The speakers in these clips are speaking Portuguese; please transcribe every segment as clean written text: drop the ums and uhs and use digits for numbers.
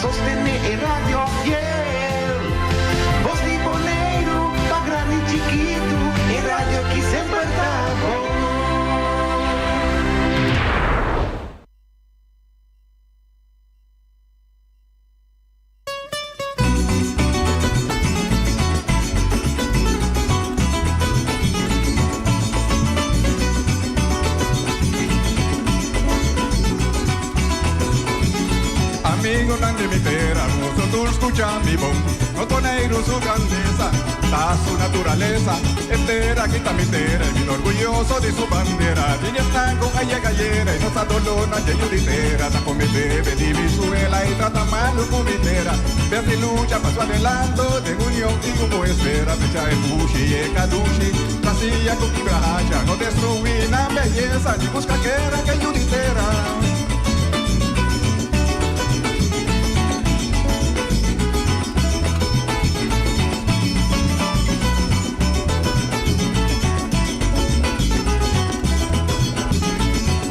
sostener el radio fiel. Voz de Bonaire, pa' grande y chiquito, el radio que siempre está con. Amigo nan limitera, nosotros escuchamos no Bonaire su grandeza, da su naturaleza, entera quita mitera, bien orgulloso de su bandera, tiene blanco, calle gallera, y no está dolona, ya yuditera, ta comete, de Venezuela, y trata mal comitera, verde lucha, paso adelanto, de unión y como espera, fecha el bushi, y cadushi, la silla con quebracha, no destruir la belleza, ni busca que era que yuditera.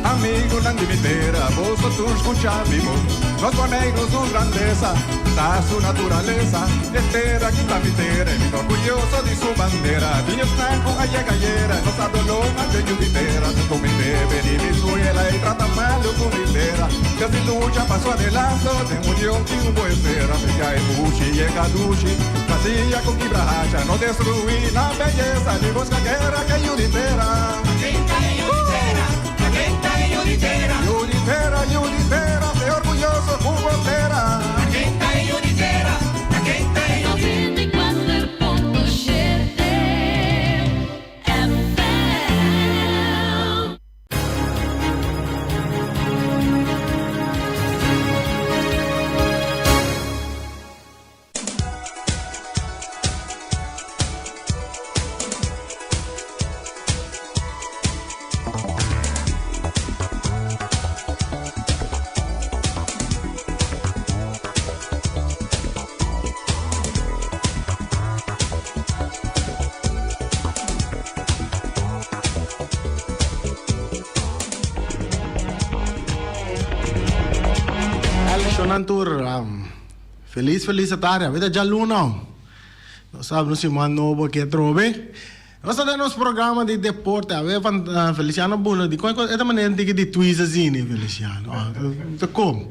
Amigo nan limitera, vosotros escuchamos, los boneiros su grandeza, da su naturaleza, entera quita mitera, y orgulloso de su bandera, niños blanco, allá gallera, no está dolona, de yuditera, se comete, Venezuela, y trata mal de comitera, que si lucha, paso adelanto, de unión y hubo espera, ya es bushi, y cadushi, casilla con quebracha, no destruir la belleza, ni busca guerra, que yuditera. Yuditera, Yuditera, Yuditera, de orgulloso jugotera. La gente es Yuditera, la gente es Yuditera. 94.7 FM. Feliz tarde, avete già l'una? Lo sabe, non si manno che trove. Nós temos programa de deporte, aveva Feliciano Bulla, di questa maniera di twist zini Feliciano. Como?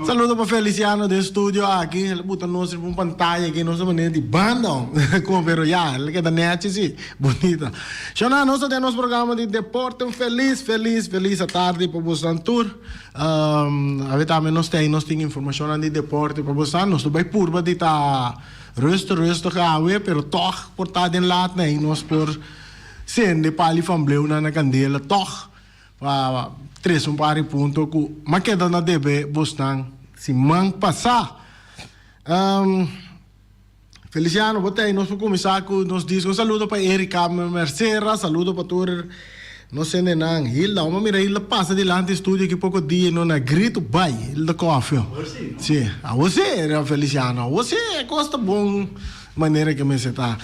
Saludo para Feliciano del studio aqui, ele bota nós em pantalla aqui, nossa maneira de banda, como pero já, ele queda net sim, bonita. Xana, nós temos programa de deporte, feliz a tarde para você tour. Avete também nós temos informação de deporte para você, nós vai purba de tá rustig gaan we, pero toch portado in laat nee, nós por sende pali van bleu na candela, toch tres un pari punto ku makeda na debe bostang si mang passa. Feliciano, botei nós começar com nos diz um saludo para Erika Mercera, saludo para tour no sende nang Hilda, uma mira Hilda passa de lá no estúdio que pouco dia não na grito bai, Hilda coffee. Sim, a você, Feliciano, você gosta bom maneira que me está.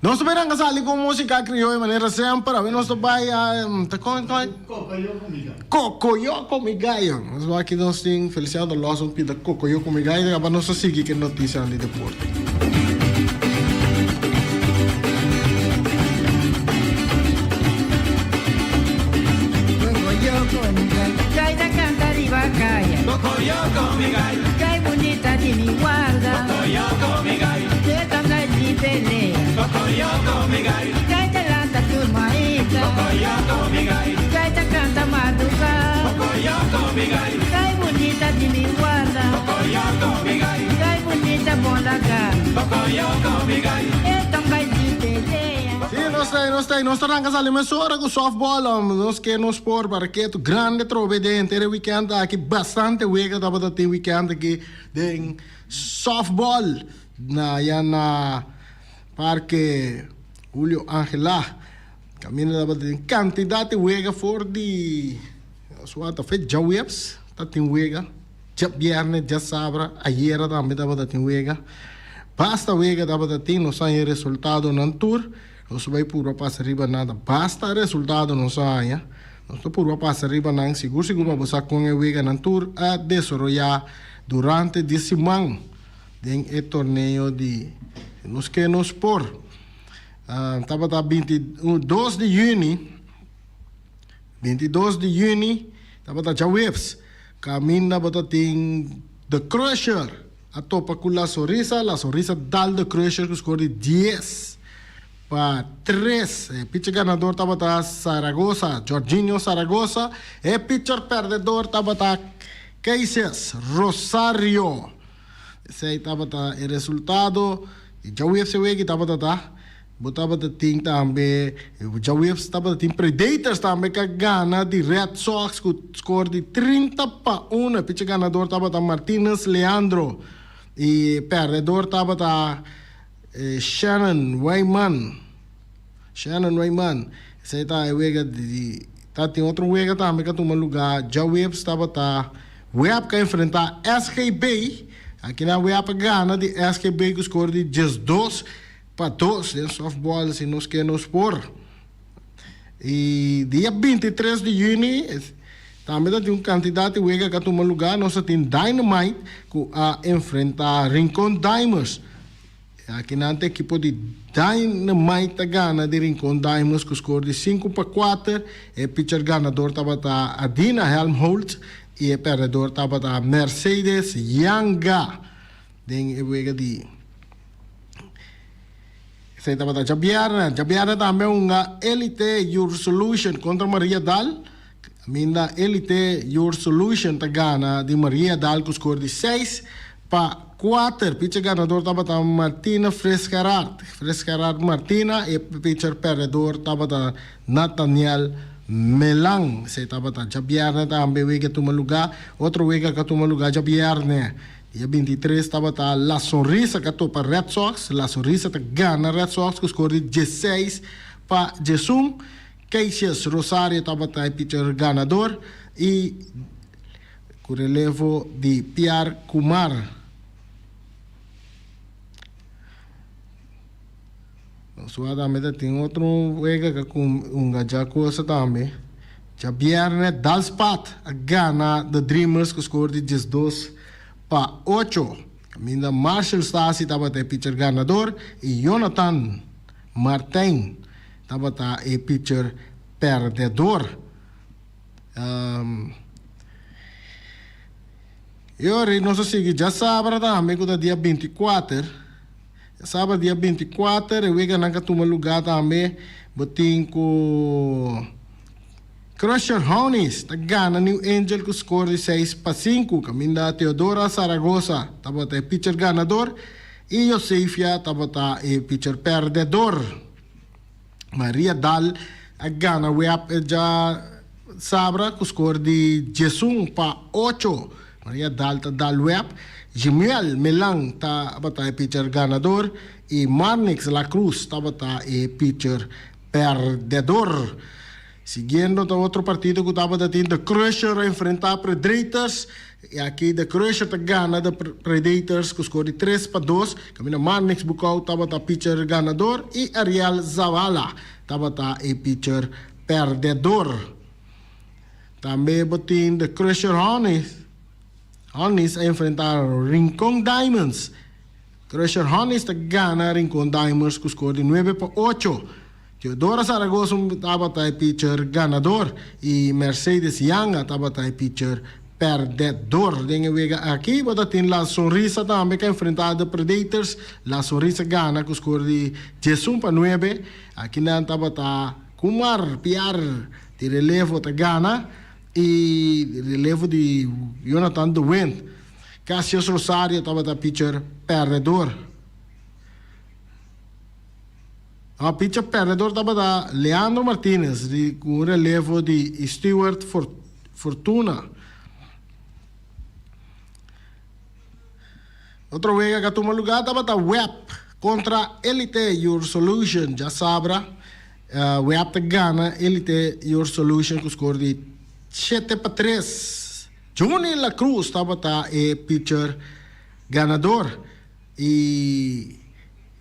Nós também casali com música criolla de maneira sempre, a nós também Cocoyo comigayo. Nós aqui nós tem Feliciano do Lawson pida Cocoyo comigayo, agora nós seguir que notícia de deporte. Cocoyoco, mi gallo, Qué bonita de mi guarda, Cocoyoco, mi gallo, que tanga de pelea, Cocoyoco, mi gallo, que te lanta tu maíta, Cocoyoco, mi gallo, que te canta madrugada, Cocoyoco, mi gallo, qué bonita de mi guarda, Cocoyoco, mi gallo, qué bonita bonda cara, Cocoyoco, mi gallo. que tanga de pelea. Sim, nós estamos ali emissora com softball, nós queremos sport para que tu grande trove de inteiro weekend aqui bastante wega da bota tem weekend aqui de softball na parque Julio Angela caminho da bota tem quantidade wega for de suata fet já webs tá tem wega já viernes já sabra ayer também da bota tem wega basta wega da bota tem não sai resultado no tour. Nós vai puro passar riba nada. Basta resultado não saia. Esto por va pasar arriba nang seguro mabusa con el wega nan tour a desarrollar durante 10 semanas en el torneo de nos que nos por. Tabata 22 de junho, tabata já waves. Caminha bota tem The Crusher. A topa com La Sorrisa dal The Crusher que score de 10 para 3. Pitcher ganador tabata Zaragoza, Jorginho Zaragoza. Pitcher perdedor tabata Cases Rosario. Esse aí tabata o resultado. Já waves se wegi tabata botava ting também, já estava tem Predators também que ganha de Red Sox com score de 30-1. Pitcher ganador estava Martínez Leandro e perdedor estava Shannon Wayman. Esse aí tá wega de tem outro wega também que toma lugar. Já estava Web que enfrentar SKB. Aqui na Web ganha de SKB com score de 12 para 2 de softball assim nos que nos por. E dia 23 de junho também tem candidato wega que toma lugar. Nós tem Dynamite que a enfrentar Rincon Diamonds. Aqui na equipe de Dynamite gana de Rincon Diamonds com score de 5-4. E pitcher ganador estava Adina Helmholtz e o perdedor estava Mercedes Yanga. Den wega de Saya dapat Jabiarna também uma Elite Your Solution contra Maria Dal. Minda Elite Your Solution gana de Maria Dal com score de 6-4. Pitcher ganador estava Martina Frescarard Martina e pitcher perdedor estava Nathaniel Melang. Saya dapat Jabiarna também wega toma lugar. Outro wega que toma lugar Jabiarna. Dia 23 estava La Sonrisa que topa Red Sox. La Sonrisa gana Red Sox com score de 16-1. Caxias Rosario estava pitcher ganador e com relevo de Pierre Kumar. Também tem outro wega com já coisa também. Já Bjarne Dalspat gana The Dreamers com score de 12-8. Minda Marshall Stasi estava pitcher ganador e Jonathan Martin estava pitcher perdedor. E ora nós seguimos já sábado também com o dia 24. Sábado dia 24 eu ia na toma lugar também botin com Crusher Honeys, gana New Angel com score de 6-5. Caminda Teodora Zaragoza, estava pitcher ganador. E Josefia, estava pitcher perdedor. Maria Dal, gana já sabra com score de 11-8. Maria Dal, Dal Web. Jimiel Melang, estava pitcher ganador. E Marnix La Cruz, estava pitcher perdedor. Siguiendo otro partido que estaba The Crusher a enfrentar Predators. E aqui The Crusher gana The Predators com score de 3-2. Camina Marnix Bucau estava pitcher ganador. E Ariel Zavala estava pitcher perdedor. Também botin The Crusher Honeys a enfrentar Rincon Diamonds. Crusher Honeys gana Rincon Diamonds com score de 9-8. Teodora Zaragoza estava pitcher ganador e Mercedes Yanga estava pitcher perdedor. Aqui tem La Sonrisa também que enfrentada Predators. La Sonrisa gana com score de 11-9. Aqui não estava Kumar Pierre de relevo gana e relevo de Jonathan De Wind. Cassius Rosario estava pitcher perdedor. A pitcher perdedor estava Leandro Martínez com relevo de Stuart Fortuna. Outro wega que toma lugar estava Web contra Elite Your Solution. Já sabra, Web gana Elite Your Solution com score de 7-3. Johnny La Cruz estava pitcher ganador e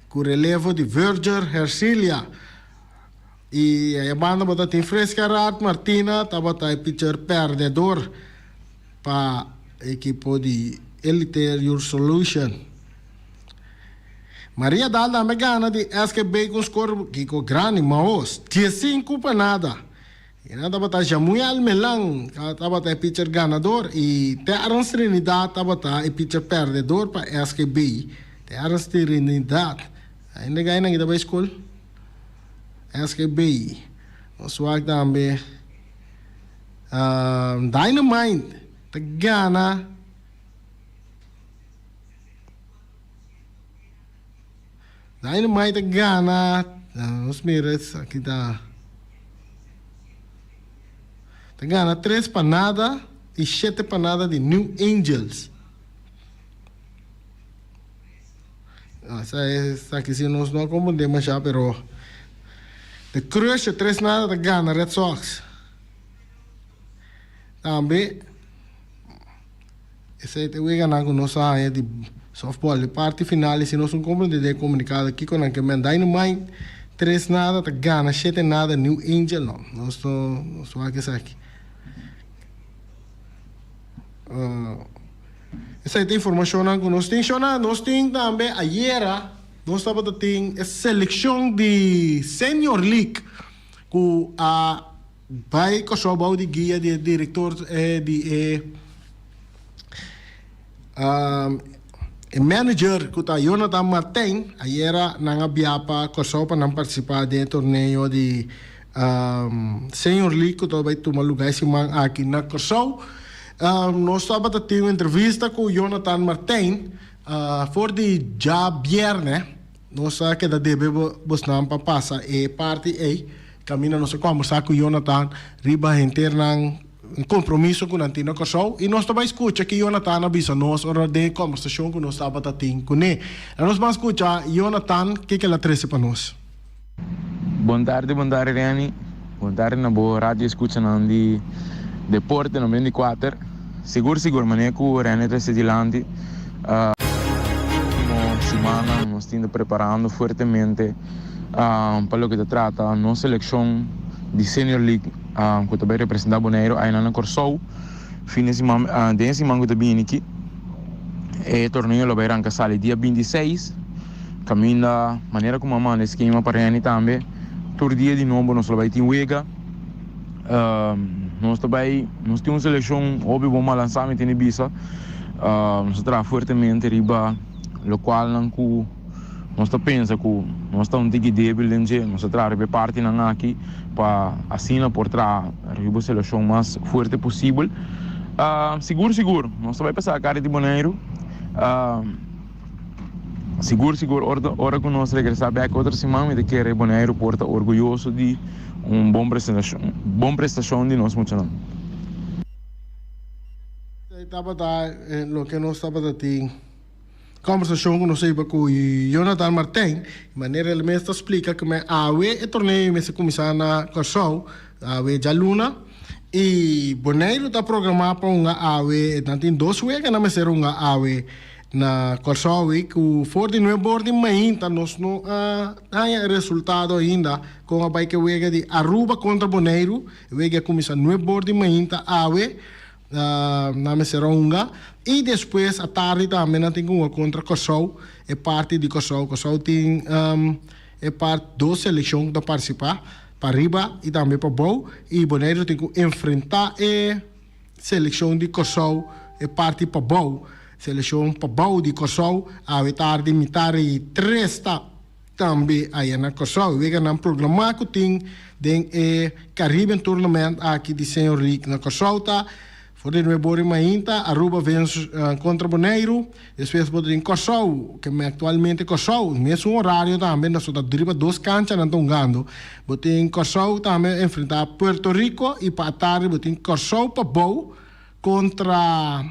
com relevo de Virgil Hercilia. E a banda bota tem Fresca Rat Martina, tá bota pitcher perdedor para equipo de Elite Your Solution. Maria Dalda me gana de SKB com score Kiko Grani Maos, 5 para nada. E nada bota Jamuy Almelang, tá bota pitcher ganador e Terence Trinidad tá bota pitcher perdedor para SKB. Terence Trinidad. Ainda ganha na gida school. SKB. O swag também. Dynamite. Tagana. Dynamite Tagana. Os miras aqui tá. Tagana 3 para nada e 7 para nada de New Angels. Essa aqui se nós não acomodamos já, pero The Crush 3 nada de Gana Red Sox. Também esse aí tem ganhar com nossa área de softball. De parte final, se nós não compreender comunicado aqui com a que me Dynamite 3 nada de Gana 7 nada New Angel não. Nós não aqui isso aqui. Essa é a informação que nós temos. Nós temos também ayer, nós estamos tendo a seleção de Senior League que vai com de guia de diretor de manager que está Jonathan Martin. Ayer nang biapa para não participar do torneio de Senior League que vai tomar lugar aqui na Kosovo. Nós estamos tendo uma entrevista com Jonathan Martin for de já viernes. Nós que da deve buscar para passar e parte aí caminha nós conversar com Jonathan riba interna um compromisso com a Antina Kosovo e nós também escuta que Jonathan avisa nós hora de conversação que nós estamos tendo com ele. Nós vamos escutar Jonathan que ela traz para nós. Boa tarde, Rani. Boa tarde na boa rádio escuta de Deporte 94. Seguro, mané que o Rani está dilante. Semana nós estamos preparando fortemente para o que se trata a nossa seleção de Senior League que também representa Bonaire aí na Kosovo. Fim de semana que está vindo aqui. O torneio vai arrancar dia 26. Caminho da maneira como a mãe esquema para Rani também. Todo dia de novo nós vamos ter Uega. Nós temos uma seleção, óbvio, bom lançamento em Ibiza. Nós trabalhamos fortemente riba, o qual nós pensamos que nós estamos um débil, nós trabalhamos parte aqui para assim por trás a seleção mais forte possível. Seguro, nós vamos passar a cara de Bonaire. Seguro, hora que nós regressar back outra semana, de que Bonaire porta orgulhoso de bom prestação de nós funcionando. Estava o que nós estava tendo conversação com nós com Jonathan Martin, de maneira ele mesmo explica que o torneio me se começar na Kosovo, já luna e Bonaire está programado para tem 2 weeks na me ser na Kosovo que for de novo bordo ainda nós não há resultado ainda com a bike wega de Aruba contra Bonaire wega começa novo bordo ainda na Messeronga e depois à tarde também tem uma contra Kosovo é parte de Kosovo tem é parte 2 seleções que participar para riba e também para Boa e Bonaire tem que enfrentar a seleção de Kosovo é parte para Boa seleção para Boa de Kosovo a tarde metade 3 também aí na Kosovo e que programa que tem o Caribbean Tournament aqui de Senior League na Kosovo for de novo ainda Aruba vence contra Bonaire depois pode em Kosovo que atualmente Kosovo mesmo horário também nós só driba 2 canchas não jogando bote em Kosovo também enfrentar Puerto Rico e para tarde bote em Kosovo para Boa contra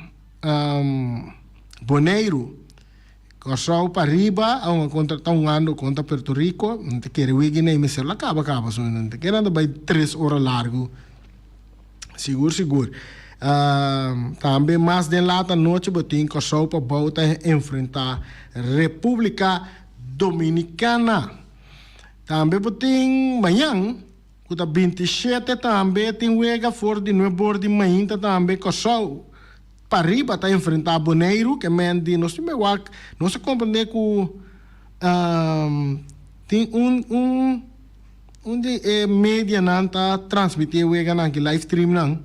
Bonaire Kosovo para riba contra jogando contra Puerto Rico não te quer wigi nem me ser lá acaba só não te quer andar by 3 horas largo seguro também mais de lá da noite botem Kosovo para voltar a enfrentar República Dominicana também botem manhã kuta 27 também tem wega for de nuevo de mainta também Corsol para riba tá enfrentar Bonaire que mendi nós me wak nós se compreender que tem onde mídia não tá transmitir wega não que live stream não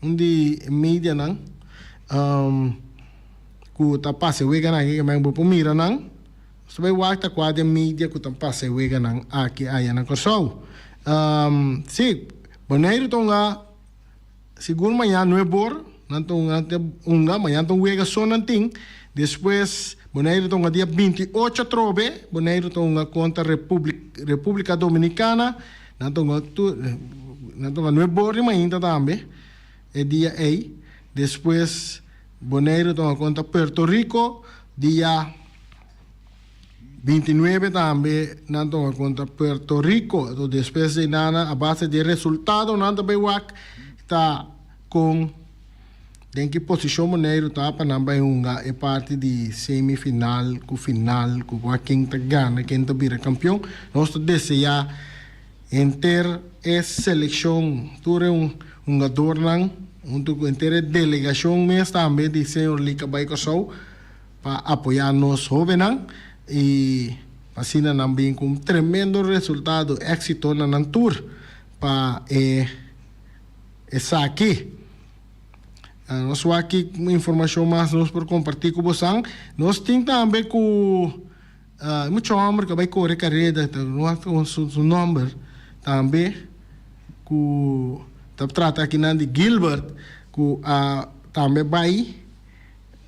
onde mídia não que tá passe wega não que me vou mira não sobre wak tá quase mídia que tá passe wega não aqui aí na Corsol sim, Bonaire tonga seguro manhã não é bor, não tonga unga manhã tonga wega só não tem. Depois Bonaire tonga dia 28 trobe, Bonaire tonga contra República Dominicana, não tonga não é bor manhã também, é dia 8. Depois Bonaire tonga contra Puerto Rico, dia 29 também não contra Puerto Rico. Então, depois de nada, a base de resultado, nada bem wak está com em que posição Bonaire está para não é parte de semifinal, com final, com quem está ganha, quem está vira campeão. Nós desejamos ter essa seleção, tudo um jogador ter delegação mesmo também de senhor Lica Baicosou para apoiar nos jovens. E assim também com tremendo resultado, éxito na tour para essa aqui. Nós aqui informação mais nós por compartilhar com vocês. Nós temos também com muito homem que vai correr carreira, com seu número também com trata aqui de Gilbert que também vai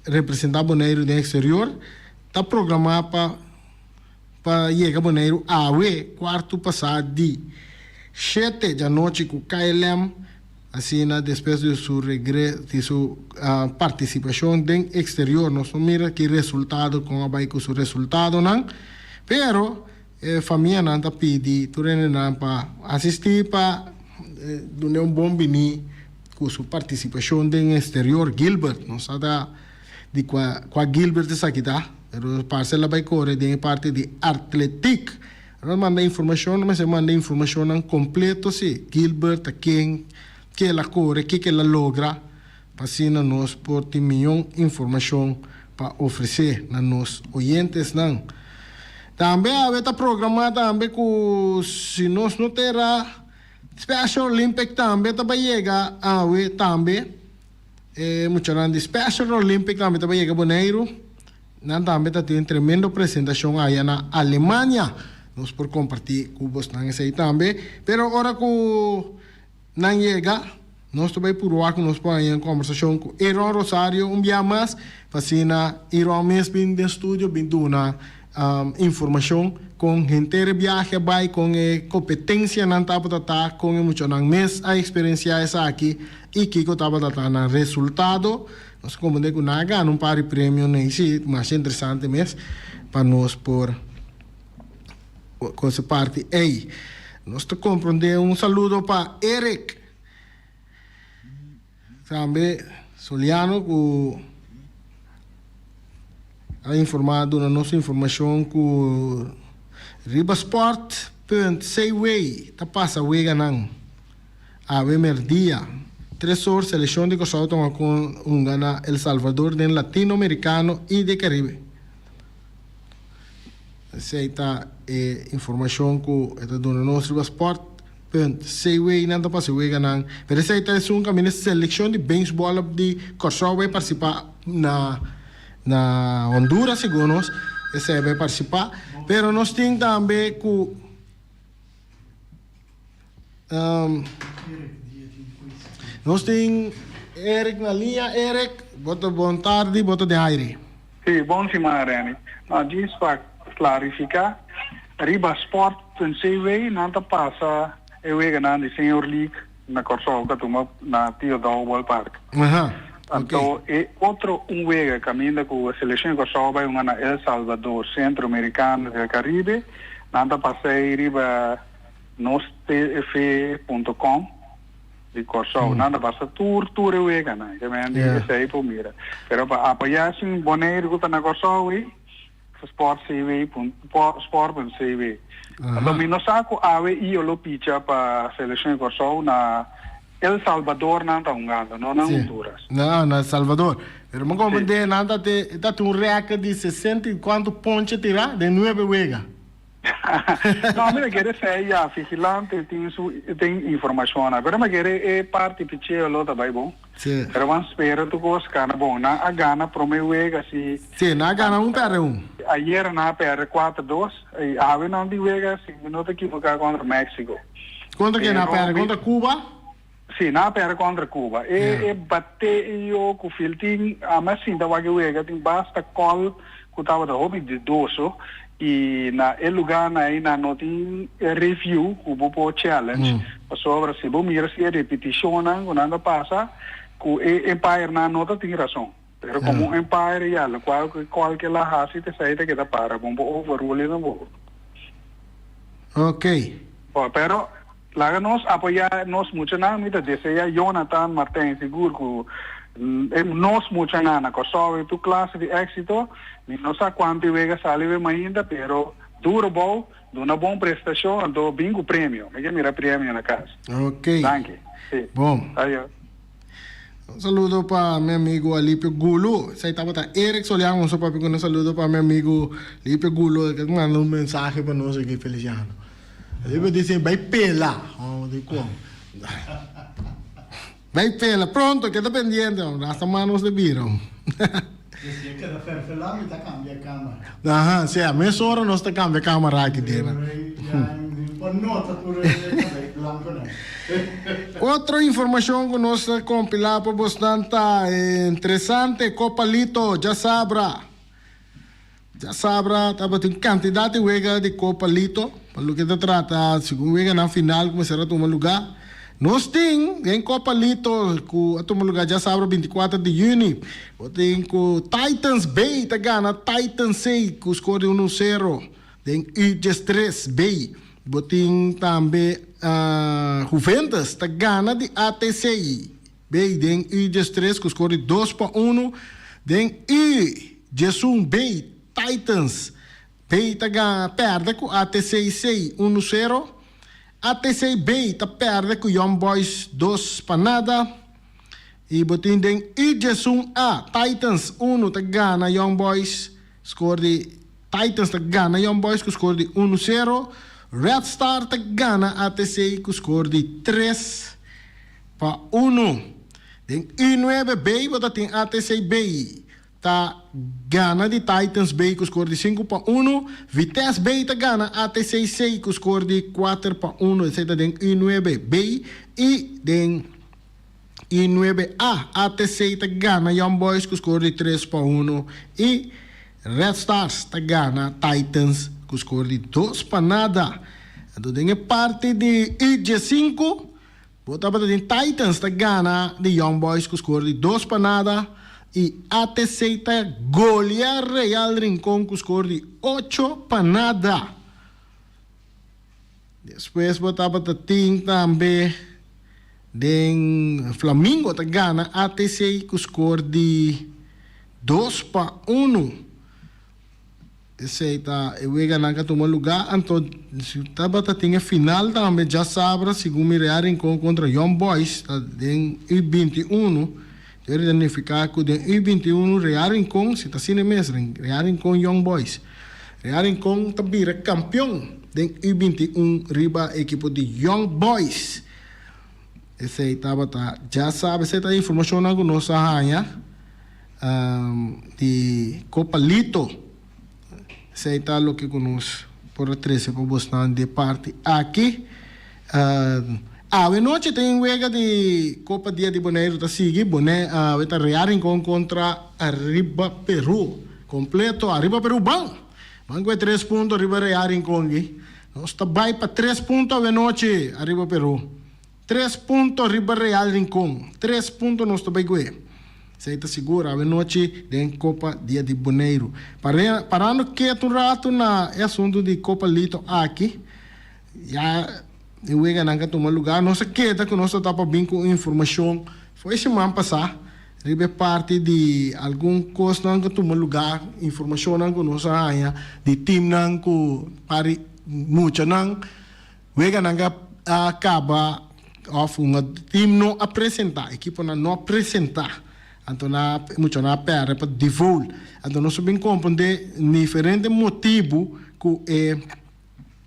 representar Bonaire no exterior. Está programado para chegar a Bonaire quarto passado de 7 da noite com o KLM, assim, depois de sua regresso, de sua participação no exterior. Nós mira que resultado com a com seu resultado, não? Pero a família não está pedindo para assistir para dar bom bini com sua participação no exterior. Gilbert, não sabe de qual Gilbert está aqui, tá? Pero parcela vai correr de parte de Atletic. Não manda informação, mas se manda informação completo se Gilbert quem que ela corre, que ela logra, para assim nós por ter melhor informação para oferecer a nos oyentes não. Também está programado também que se nós não terá Special Olympic também vai chegar também muito grande Special Olympic também vai chegar Bonaire. Nós também temos uma tremenda apresentação aí na Alemanha. Nós por compartilhar com vocês aí também. Pero agora que não chega, nós também por lá que nós podemos em conversação com Iron Rosario dia mais. Fascina Iron mesmo bem no estúdio, bem dando informação com gente de viagem, vai com competência não tá para com muito não mês a experiência essa aqui e que eu tava dando resultado. Nós compreendemos que não ganha um par de prêmio nem se mais interessante mesmo para nós por com essa parte aí. Nós te compreendemos saludo para Eric também Soliano que ha informado na nossa informação que Ribasport.Seaway tá passa wega não a dia 3 horas seleção de Corsol toma com gana El Salvador de latino-americano e de Caribe. Essa é informação que está dando nosso Ribasport.Seaway não tá passa wega não. Pero essa é um caminho de seleção de beisebol de Corsol vai participar na Honduras, segundo nós, esse vai participar. Pero nós temos também que nós temos Eric na linha. Eric, boa tarde, boa de aire. Sim, bom semana, Reni. Diz para clarificar, Ribasport.Seaway não passa eu ganhar de Senior League na Corsol, que toma na Theodore World Park. Então, é outro wega caminho com a seleção que só vai na El Salvador, Centro-Americano e Caribe. Nada passei riba nostf.com de Corsol. Nada passa tour wega, né? Que me andi esse aí por mira. Pero para apoiar sim Bonaire que tá na Corsol, sport.cv. Então, me não saco ave e lo picha para seleção Corsol na El Salvador não tá ungando, não na Honduras. Não, na Salvador. Pero mo compreende nada te um recorde de 60 e quanto ponte tirar de 9 wega. Não, me quer ser já vigilante tem informação, agora me quer parte piche lo tá bem bom. Sim. Pero vamos esperar tu coisa cana bom, na a gana promeu wega se. Sim, na gana para um. Ayer na PR 4-2 e ave não de wega se minuto equivocado contra México. Contra quem na PR? Contra Cuba? Sim, na PR contra Cuba. E bate eu com o filtro, mas sim, da wega tem basta call que estava da hobby de doso e na lugar na não tem review o bopo challenge sobre se bom mira se repetição não passa com Empire na nota tem razão. Pero como Empire ya lo cual que la hace te sai te queda para bombo overrule no bo. Okay. Pero la nos apoya nos mucho na mita desea Jonathan Martin seguro que nos mucho na cosa tu clase de éxito ni no sa quanto vega salive ainda pero duro bom de una buona prestazione do bingo premio me mira premio na casa. Okay. Danke. Sí. Bom. Adiós. Um saludo para meu amigo Alípio Gulo. Isso aí estava Eric Soliano, um saludo para meu amigo Alípio Gulo, que mandou um mensagem para nós aqui, Feliciano. Alípio disse, vai pela. Vai pela, pronto, queda pendiente, as manos de viram. Decía que da ferfelar e tá cambia a câmera. Aham, sim, a meia hora nós cambia a câmera aqui dentro. Por nota por blanco, né? Outra informação que nós compilamos bastante interessante, Copa Lito, já sabra, estava tem quantidade de wega de Copa Lito, para o que se trata, segundo wega na final, começará a tomar lugar. Nós temos em Copa Lito, que a tomar lugar já sabra 24 de junho, tem com Titans Bay, tá gana, Titans 6, com o score de 1-0, tem UG3 Bay, tem também Juventus, tá gana de ATCI, Bay, tem UG3, com o score de 2-1, tem UG1 Bay, Titans, Bay, tá gana, perde com ATCI 6, 1-0, ATC Bay tá perde com Young Boys 2-0. E botin den UG1 A, Titans 1 tá gana Young Boys, score de Titans tá gana Young Boys com score de 1-0. Red Star tá gana ATC com score de 3-1. Den U9 Bay, bota tem ATC Bay tá gana de Titans Bay com score de 5-1. Vitesse Bay tá gana ATC 6 com score de 4-1. Esse tá den U9 Bay e den U9A ATC tá gana Young Boys com score de 3-1 e Red Stars tá gana Titans com score de 2-0. Então tem parte de UG5, botava de Titans tá gana de Young Boys com score de 2-0. E ATC tá golear Real Rincón com score de 8-0. Depois botava também de Flamengo tá gana ATC com score de 2-1. Esse aí tá, eu ia ganhar que tomou lugar, então tava tinha final também já sabe, segundo Real Rincón contra Young Boys, tá em U21. Eu identificar que o U21 Real Rincón, se está sendo mesmo, Real Rincón Young Boys. Real Rincón também é campeão do U21 riba equipo de Young Boys. Esse aí já sabe, essa é a informação que nós arranha de Copa Lito. Esse aí está o que nós por 13 por bastante de parte aqui. A noite tem wega de Copa Dia de Bonaire, tá sigue, boné, tá Real Rincón contra Arriba Peru. Completo, Arriba Peru, bom. Banco é 3 pontos, Arriba Real Rincón. Nós tá vai para 3 pontos a noite, Arriba Peru. 3 pontos, Arriba Real Rincón. 3 pontos nós tá vai com ele. Você tá seguro, a noite tem Copa Dia de Bonaire. Parando quieto um rato na assunto de Copa Lito aqui, já... Eu ia ganhar tomar lugar, nossa queda que nós estava bem com informação. Foi semana passada, ribe parte de algum coisa não que toma lugar, informação não que nós há, de time não que pare muito não, vega não acaba of um time não apresentar, equipe não apresentar, então na muito na perde para devolver, então nós bem compreender diferente motivo que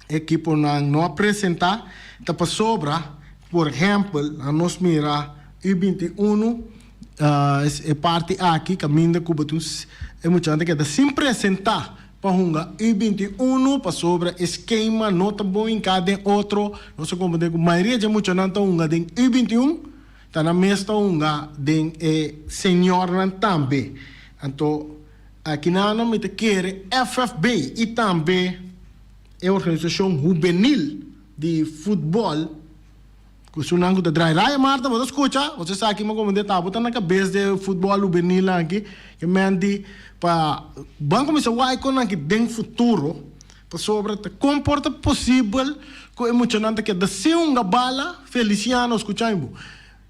equipe não apresentar, tá sobra, por exemplo, a nós mira U21 é parte aqui caminho que batus é muito antes que da sem apresentar para hunga U21 para sobre esquema nota bom em cada outro nós como de maioria de muito não tá hunga de U21 tá na mesta hunga de senhor não também então aqui não me te quer FFB e também é organização juvenil de futebol que o nango da dry raya Marta você escuta você sabe que como de tá botando na cabeça de futebol juvenil aqui que mandi para banco me vai com aqui den futuro para sobre te comporta possível que emocionante que da se uma bala Feliciano escutando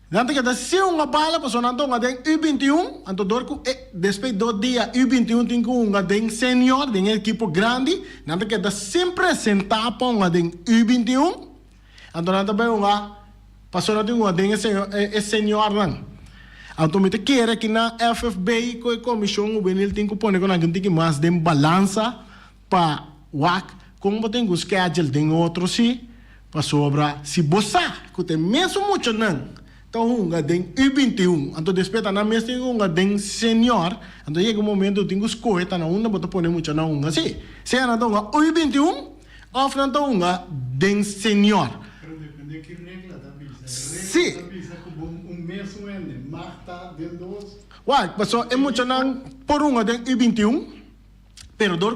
Nanta que da se uma bala para sonando uma den U21 anto dorco depois do dia U21 tem uma den senior den equipo grande nanta que da sempre sentar para uma den U21 anto nanta bem uma passou na tinha den senior não automaticamente quer que na FFB com a comissão juvenil tem que pôr com a gente que mais de balança para WAC como tem o schedule de outro se para sobra se bossa que tem mesmo muito não então um den U21 então depois na mês tem um den senior então chega o momento tem que escolher tá na uma botar pôr muito não um assim se é na então U21 off na então um den senior depende que regra da bisa. Sim. Da bisa como mês Marta de dos. Uai, passou emocionante por den U21 pero dor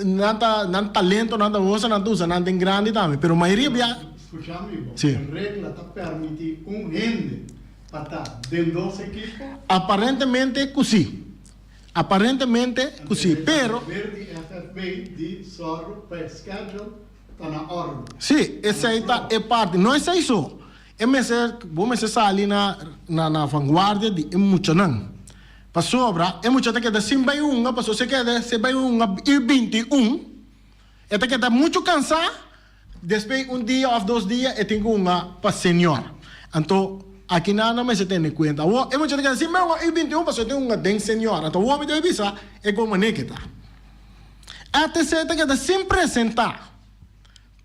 não talento nada usa nada usa nada grande também pero maioria bia Escuchame, Sim. a regra está permitir gente para estar dentro dos equipos. aparentemente così pero Verde FFB de Sorro para schedule está na ordem. sì essa é parte não é isso é mesmo vamos ali na vanguardia de emocionante para sobra é muito que da simba uma passou se quer se vai uma U21 é que da muito cansar depois dia ou 2 dias eu tenho uma para senhor então aqui não me se tem em conta é muito que se vai uma U21 passou tem uma den senhor então o homem deve bisa é como nequeta até se que da sempre sentar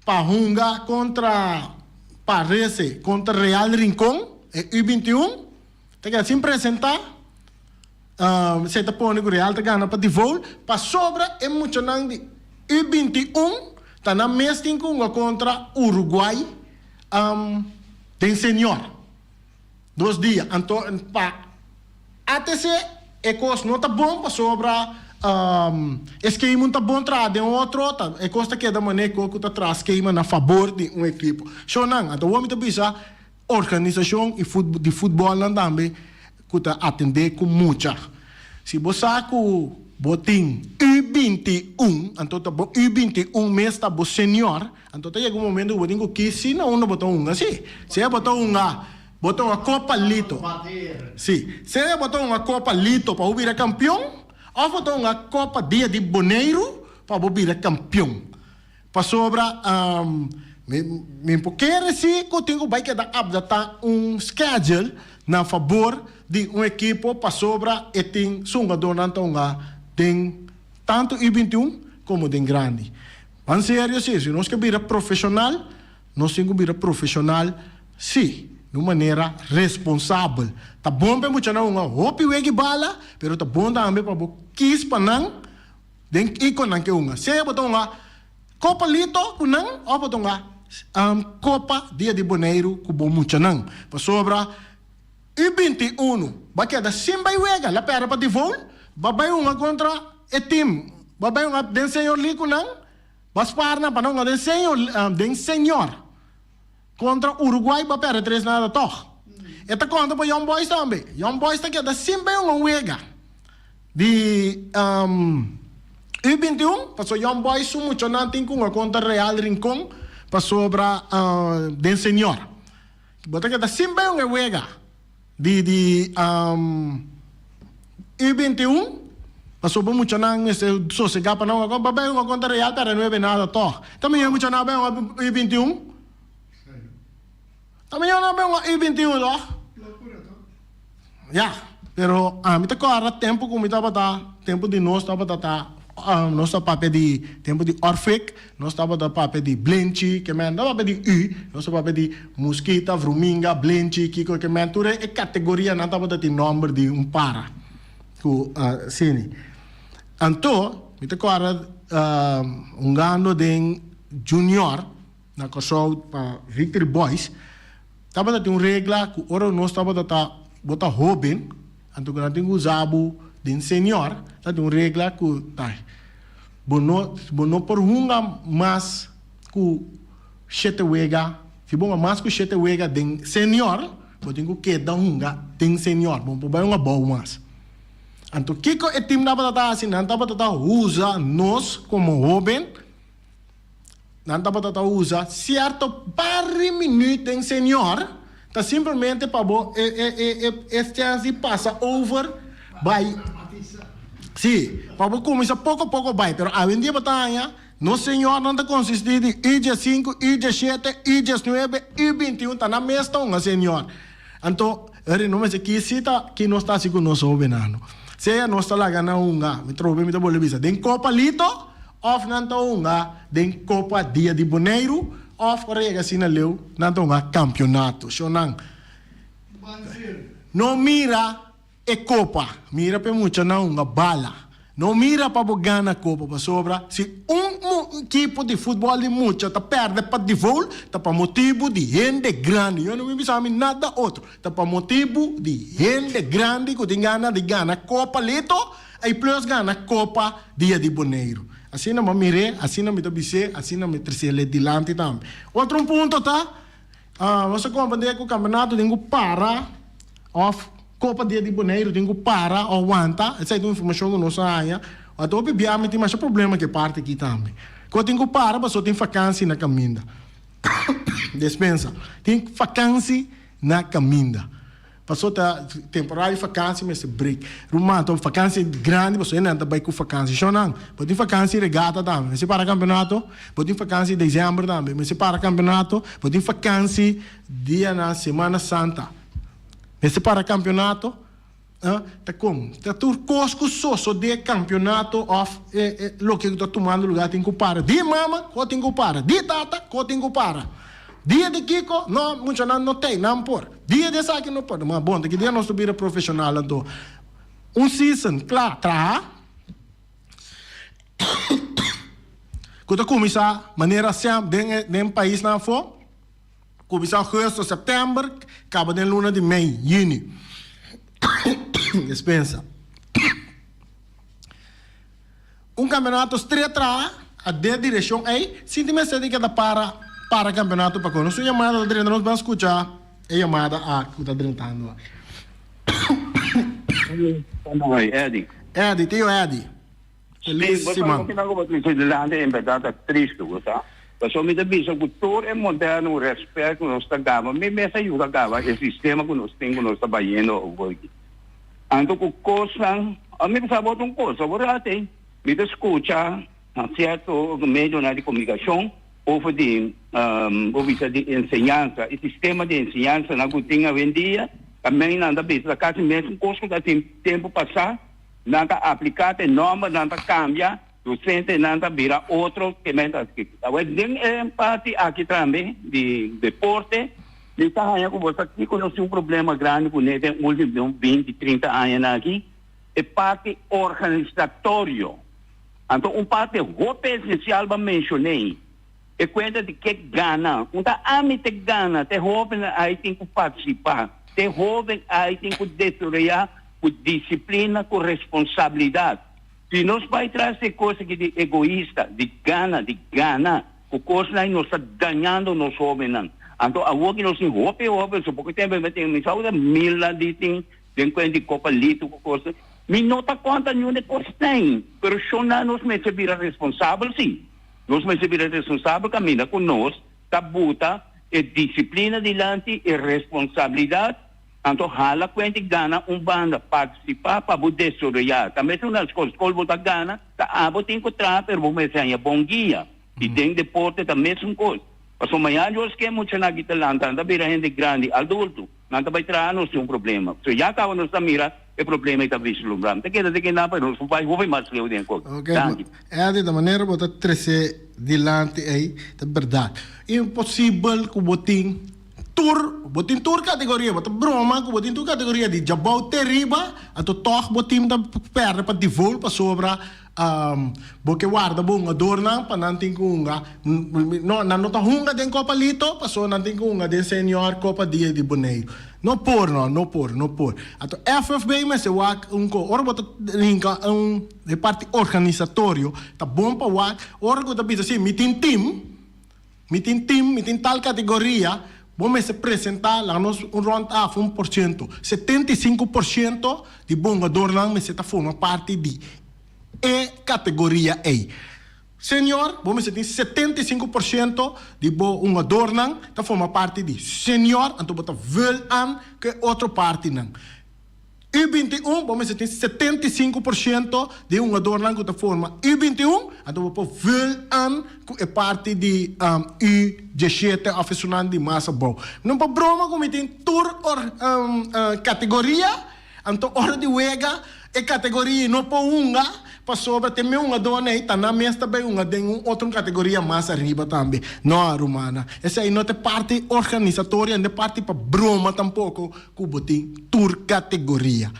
para hunga contra parece contra Real Rincón U21 tem que sempre sentar se está pondo o Real tá ganhando para devolver para sobra é muito não de U21 tá na mês tem contra Uruguai tem senhor 2 dias então para até se é coisa não tá bom para sobra esquema tá bom tra de outro tá é coisa que da maneira que tá traz esquema na favor de equipo so não então o homem tá bisa organização e de futebol não também que tá atender com muita se você com botin U21 então tá bom U21 mês tá bom senior então tá chega um momento que botin que se não botou um assim se é botou uma Copa Lito sim se é botou uma Copa Lito para vir campeão ou botou uma Copa Dia de Boneiro para vir campeão para sobra me quer se que tenho vai que dar updatar schedule na favor de equipo para sobra e tem jogador então tem tanto U21 como tem grande. Mas sério sim, se nós que vira profissional, nós temos que virar profissional, sim, de maneira responsável. Tá bom para muito não hopi wegi bala, pero tá bom também para quis panang, den iko nang que se botou Copa Lito kunang, ou botou Copa Dia de Boneiro com bom muito não. Para sobra U21, baque da simba e wega, la pera para devolver. Babay contra e team. Babay den senhor lico não. Basparna para não den senhor. Contra Uruguai babay 3 nada toch. Eta conta para Young Boys também. Young Boys tá que da simba wega. De U21 passou Young Boys sumo chonantin com contra Real Rincón para sobra den senhor. Bota que da simba wega. De I-21, passou por muito nang sossegar para não agora uma conta real para não é nada to. Também é muito na bem um I-21. Também é na bem um I-21 lá. Ya, pero me tá agora tempo como estava tá, tempo de nós estava tá nós estava para de tempo de Orfik, nós estava para de Blenchi, que man estava para de U, nós estava para de Mosquita, Vruminga, Blenchi, Kiko, que man tudo é categoria não estava de número de para. Ku sini. Anto, me tá agora gano de junior na Kosovo para Victory Boys. Estava de regra que ora nós estava tá bota Robin, anto que não usabo de senior, tá de regra que tá. Bono por hunga mas ku sete wega, se bonga mas ku sete wega de senior, botin ku queda hunga de senior, bom por vai uma boa mas. Anto kiko e tim na batata assim, não tá batata usa nós como Robin. Não tá batata usa certo pari minuto de senior. Tá simplesmente para este assim passa over by sim, para começar pouco a pouco vai, pero a vendia batalha no senhor não tá consistir de I-5, I-7, I-9, I-21 tá na mesta um senhor. Então, ele não me aqui cita que não está assim com nós o venano. Se não está lá ganhando unga, me trouxe me tá bolivisa. Den Copa Lito, of não tá unga, den Copa Dia de Boneiro. Of rega sina leu nanto nga campeonato shonang no mira e copa mira pe mucho na nga bala no mira pa gana copa pa sobra se equipo de futebol de mucho ta perde pa de vol ta pa motivo de gente grande eu não me sabe nada outro ta pa motivo de gente grande que tem gana de gana copa leto e plus gana copa dia de Boneiro. Assim não me mire, assim não me tabise, assim não me terceiro dilante também. Outro ponto tá, você compreende que o campeonato tem que para, of Copa Dia de Boneiro tem que para, ou aguenta, essa é uma informação que não sai, até o BBA tem mais problema que parte aqui também. Quando tem que para, mas só tem vacância na caminda. Dispensa, tem vacância na caminda. Passou a temporada de vacância, mas break. Rumato, vacância grande, você não está bem com vacância. Só não. Pode ter vacância regata também. Mas se para campeonato, pode ter vacância de dezembro também. Mas se para campeonato, pode ter vacância dia na Semana Santa. Mas se para campeonato, tá como? Tá tudo cosco só de campeonato of lo que está tomando lugar tem que parar. De mama, ko tem que parar. De tata, ko tem que parar. Dia de Kiko, não, muito não tem, não por. Dia de Saki não pode, mas bom, daqui dia nós subir profissional então. Season, claro, quando começar, maneira sempre, de país na for, começar agosto, setembro, acaba de luna de maio, junho. Dispensa. Campeonato estreito, a de direção aí, sinto-me que dá para campeonato para conosco. A chamada da treinador, nós vamos escutar a chamada que está treinando. Oi, Eddie. Eddie, tio Eddie. Bellissimo. È verdade triste, tá? Mas me dá bisa que todo é moderno, respeito que nós temos, me ajuda a o sistema que nós temos, nós trabalhando hoje. Então, com coisa, a mim sabe outra coisa, agora tem, me escuta, certo meio de comunicação, ou de ensinança, o sistema de ensinança na que tem hoje em dia, também não dá bisa, quase mesmo coisa que tem tempo passar, não está aplicado em norma, não está cambiar, docente não está virar outro que me está escrito. Agora, tem parte aqui também de deporte, de estar aí com você aqui, conhece um problema grande com ele, tem últimos 20, 30 anos aqui, é parte organizatório. Então, parte roupa essencial que mencionei, é conta de que gana, então, a mim te gana, te jovem aí tem que participar, te jovem aí tem que destruir com disciplina, com responsabilidade. Se nós vai trazer coisa de egoísta, de gana, o coisa aí nós está ganhando nos jovens. Então, agora que nós temos roupa, porque tem uma saúde, mila de de Copa Lito, coisa. Me nota quanta nenhuma coisa tem, mas só nós me se vira responsável, sim. Nós me se vira responsável, caminha com nós, tabuta, disciplina dilante, responsabilidade, Então, hala kwente gana banda participar para o desarrollar. Também se uma escola botar gana, tá abo tem que tratar, vou me dizer, bom guia. E tem deporte também mesmo coisa. Mas amanhã eu esqueci muito na guitarra, anda vira gente grande, adulto, não vai trazer não é problema. Se já acaba nos mira, o problema está vislumbrado. Tem que dizer que não, mas vai ouvir mais leu dentro. Ok, é da maneira que você trazer dilante aí, é verdade. Impossível que botin tour categoria, bota broma, que botin tour categoria de jabau teriba, ato toch botin da perna para divulgar para sobra porque guarda bom adorna para não ter kunga não tá hunga den copa lito passou não tem kunga den senior copa dia de boneiro não por ato FFB mas eu co ora bota linka de parte organizatório tá bom para wak ora que tá bisa assim meeting tal categoria vamos se apresentar lá nós round off 1%, 75% de bom adorna mas está forma parte de categoria A. Senhor, vamos dizer 75% de um adornan, que forma parte de senhor, então bota wel aan que outra parte não. U21, vamos dizer 75% de adornan que forma U21, então bota wel aan que é parte de U17 aficionado de massa bom. Não para broma como tem tour categoria, então hora de wega e categoria não para unga. Passou para ter uma dona aí, tá na mesa também, outra categoria mais arriba também. Não, Romana. Essa aí não é parte organizatória, não é parte para broma tampouco, que tem tour categoria.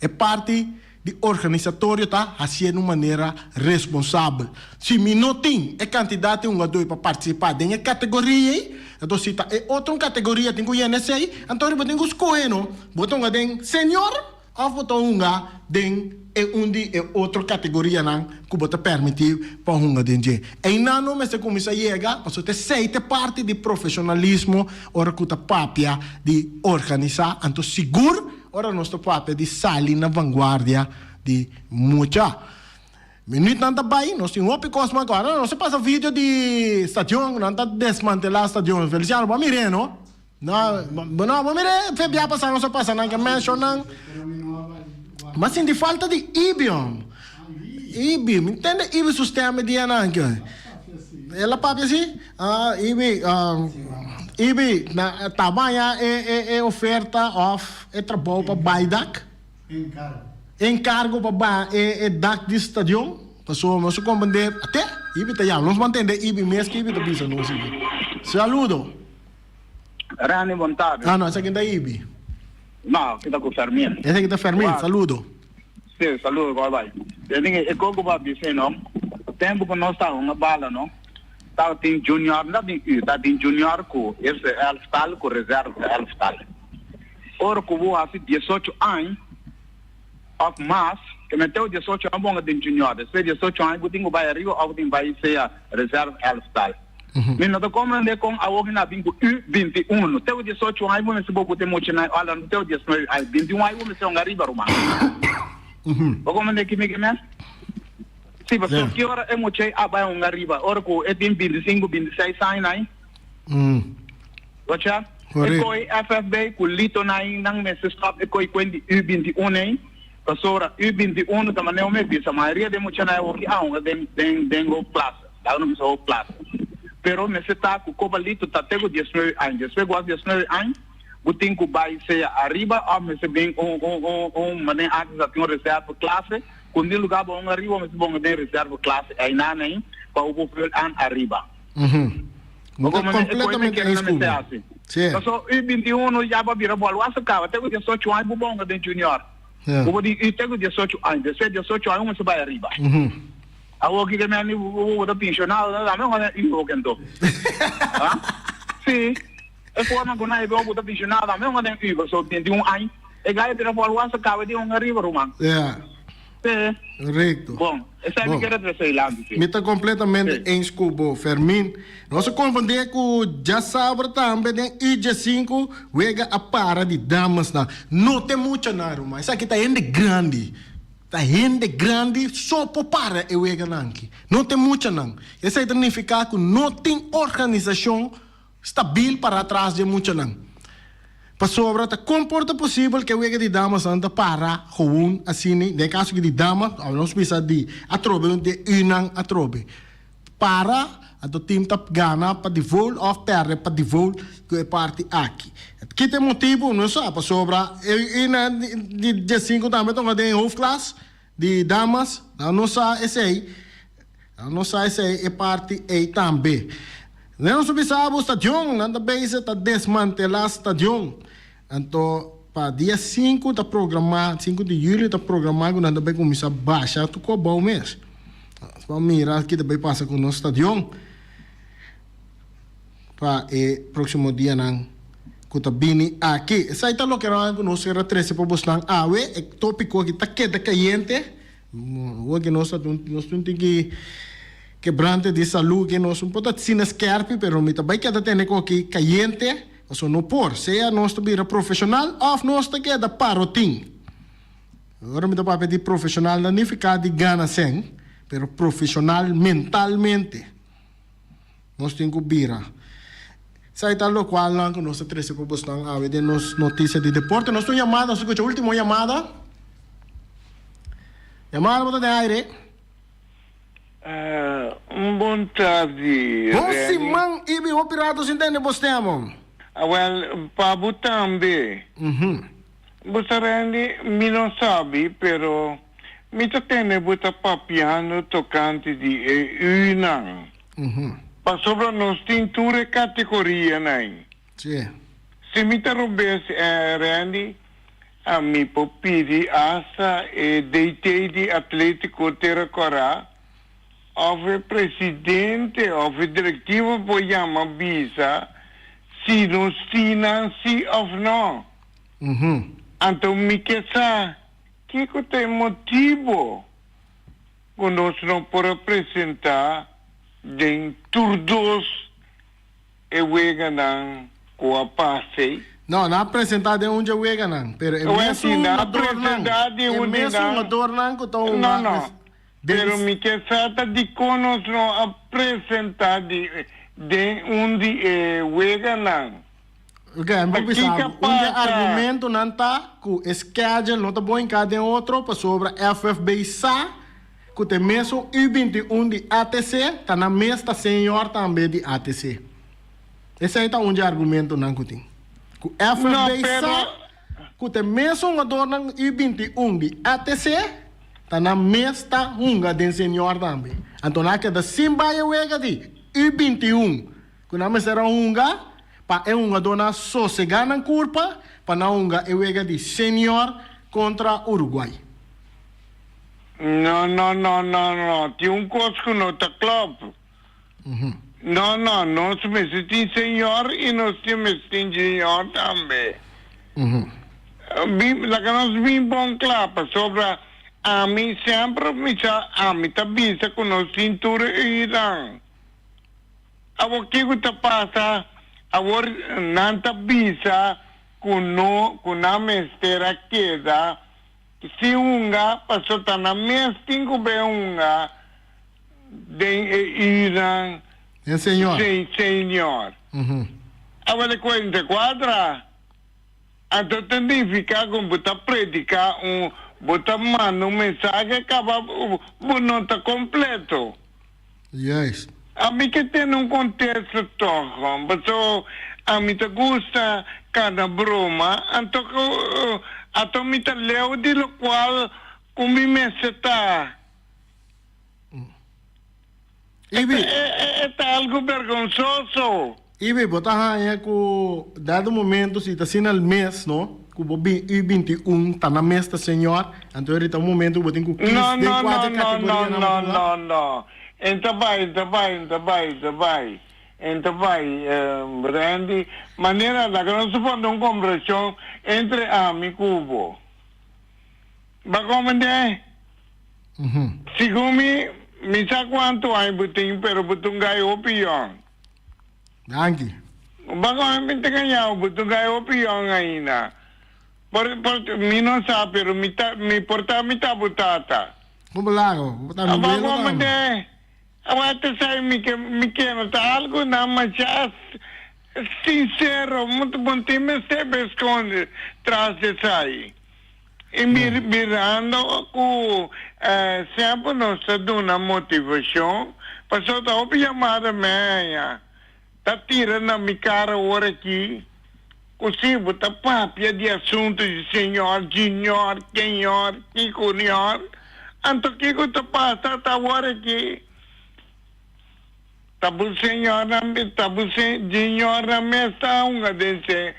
É parte de organizatório, tá? Assim de maneira responsável. Se me não tem, é candidato dois para participar de categoria aí, então se tá, é outra categoria, tem que ir nessa aí, então eu tenho que escolher, não? Botou senhor, ou botou é outra categoria não que bota permitir para uma denge. E não mas como isso chega, mas você seite parte de profissionalismo, ora que papia de organizar, então seguro, ora nosso papia de sair na vanguardia de muita. Minuto não está bem, nós temos um picosmo agora, não se passa vídeo de estação, não está desmantelar a estação, Feliciano, vamos mirar, não? Não, vamos mirar, febia passar, não se passa, não, que mencionam. Mas senti falta de Ibium, entende? Ibi sistema de ananque. Ela papi assim, Ibi na tamanha é oferta of é trabalho para baidak. Encargo para é dak de estadião. Passou, mas o comandante até Ibi tá já, nós mantendo Ibi mesmo que Ibi tá bisa não sei. Saludo. Rani vontade. Não, essa aqui é da Ibi. No, kita com Fermin. Esse aqui tá Fermin, saludo. Sim, saludo, vai. Eu digo, como vai dizer, não? O tempo que nós estamos na bala, não? Tá tem junior, não tem junior com esse elftal com reserva elftal. Ora que vou assim 18 anos, of mass, que meteu 18 anos bom tem junior. Se 18 anos, eu tenho que vai arriba, eu tenho que vai ser reserva elftal. Mas não compreende com a outra na bingo U21. Teu 18 anos, vamos se botar tem muito na olha no teu 19 anos, 21 anos vamos se um arriba Roma. Vou compreender que me que men? Sim, mas que hora é muito a vai um arriba. Ora ko é tem 25, 26 anos aí. Wacha? É coi FFB com lito na nang messe stop é coi quando U21 aí. Pastora U21 também não me bisa, maioria de muito na o que dengo plaza. Dá não só plaza. Pero me se tá com cobalito tá tego 19 anos. Depois guarda 19 anos, o tempo vai ser arriba, ou me se bem mané antes da tinha reserva classe, quando lugar bom arriba, me se bom de reserva classe, aí não nem para o povo an arriba. Completamente assim. Sim. Só U21 já vai virar bola, essa cara, tego 18 anos bom de junior. O de tego 18 anos, depois 18 anos me se vai arriba. Ako que me ani o pensionado, la me joder y o kendo. Ah? Sí. É forma que nós vamos botar pensionado, a mesma tem que só tem anos. É gaia de por lá, acaba de arriba, Romano. É. Correto. Bom, essa é a minha terceira lá. Me está completamente em escubo, Fermin. Nós compreendemos que já sabe também que I5 vega a para de damas na. Não tem muito na Romano. Isso aqui está ainda grande. Tá gente grande só para eu vega nanki. Não tem muito não. Isso significa que não tem organização stabil para trás de muito não. para sobra ta comporta possível que wega di dama santa para gewoon assim de caso que di dama nós bisa di atrobe de unang atrobe para ato team tap gana pa di vol of perde pa di vol que é parte aqui que tem motivo não só para sobra e na de 5 também então de hoofdklas di damas não só esse é parte e também não subisabo stadion nanda base ta desmantelar stadion então para dia 5 tá programado 5 de julho tá programado nanda bem começar baixa tu co bom mês para mirar que também passa com o nosso stadion para o próximo dia não kutabini aqui sai tá local com nós era 13 para buscar awe é tópico que tá caliente o que nós tem que quebrante de saúde que nós não podemos sin escarpe pero me também queda ter aqui caliente ou não por seja nós também profissional ou nós te queda parotim agora me dá pedir profissional não ficar de gana sem pero profissional mentalmente nós temos que bira sai tal lo qual não que nós três para buscar a ver de nos notícias de deporte nós temos chamada nós temos a última chamada para de aire Boa tarde. Você man ibi operados entende você amo? Well, Pabu também. Você Randy, me não sabe, pero me tem buta papiano tocante de unang. Pa sobra nos tinture categoria nai. Sim. Se me interrompes, Randy, a mi popidi asa e deitei de Atlético Terracorá. Of presidente, of diretivo vogliamo bisa se non finanzi o no. Então mi chiesa che è motivo che non può rappresentare den turdos e weganan com a passe. Não, não apresentar de onde weganan, pero é mesmo uma dornan que estão não. Pero mi chiesata di conoscono a presentare de onde weganan. Ok, vou pensar, argumento não está, que o schedule não está bom em cada outro, para sobre FFB SA, que tem mesmo U21 de ATC, está na mesma senhor também de ATC. Esse aí está onde argumento não tem. Que o FFB SA, que tem mesmo uma dona U21 de ATC, está na mesma hunga de senhor também. Então, aqui da Simbaia Wega de U21, que não será hunga, para uma dona sossegada na curva, para não hunga e Wega de senhor contra Uruguai. No. Tem coisa que não está claro. Nós temos senhor e nós temos senhor também. La que nós vimos bom claro sobre a mim sempre me tabisa com nós cintura e irão. O que está passa? Agora não tabisa com a mestera queda. Se unga passou tá na minha cinco unga de irão. É senhor. Sim, senhor. Agora 44. Então tem que ficar com botar predicar botar mano mensagem acaba não está completo. Yes. A mim que tem contexto todo, mas a mim te gusta cada broma, então me te leu de lo qual como me está. É algo vergonzoso. Ibi, botar aí que dado momento se está sendo o mês, não? Que o U21 está na mesa, senhor. Então ele está um momento que tem que 15 de quatro categorias. Não. Então vai, Randy, maneira da que não se pode uma conversação entre a e Cubo. Vai compreender? Segundo me sabe quanto há butim, pero butum ganha opinião. Danke. Vai compreender ganhar butum ganha opinião ainda. Por mi non sa, pero mi porta mi tabutata. Como lá, botar no meio. Vamos Agora sai me que não tá algo na machas sincero, muito bom time sempre esconde atrás de sair. E mirando com sempre nos dá uma motivação, passou da chamada minha, tá tirando na minha cara hora aqui, consigo tá papia de assuntos de senhor, junior, senhor, senhor, então que tá passa tá hora aqui. Tabu senhor na mesa unha desse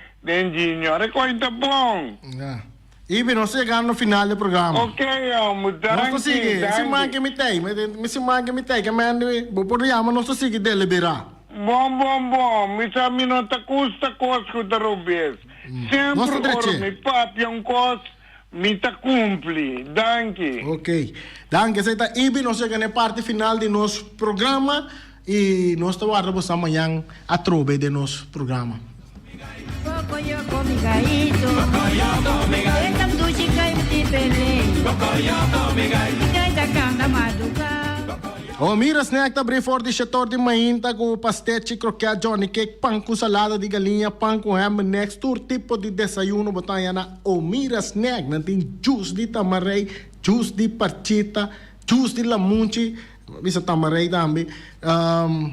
junior é coisa bom. Ibi, nós chegamos no final do programa. Ok, amo, Nós seguimos. Se manca me tem, que mande, vou por aí, mas nós seguimos deliberar. Bom, me sabe não tá custa coisa que tá roubes. Sempre ora me papi coisa, me tá cumpre. Danke. Ok. Danke, você tá Ibi, nós chegamos na parte final do nosso programa e nós estamos aguardando amanhã a trove do nosso programa. Mira snack tá for de setor de mainta com pastete, croquete, johnny cake, pão com salada de galinha, pão com ham, next tour tipo de desayuno botanha na Mira snack, não tem juice de tamarei, juice de parchita, juice de lamunchi, bisa tamarei também.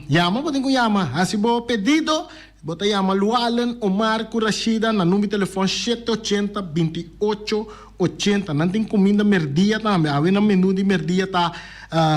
Yama botin com yama, asibo pedido. Bota llama Lualen Omar Kurashida na número de telefone 780-2880. Não tem comida merdia também. Há um menu de merdia tá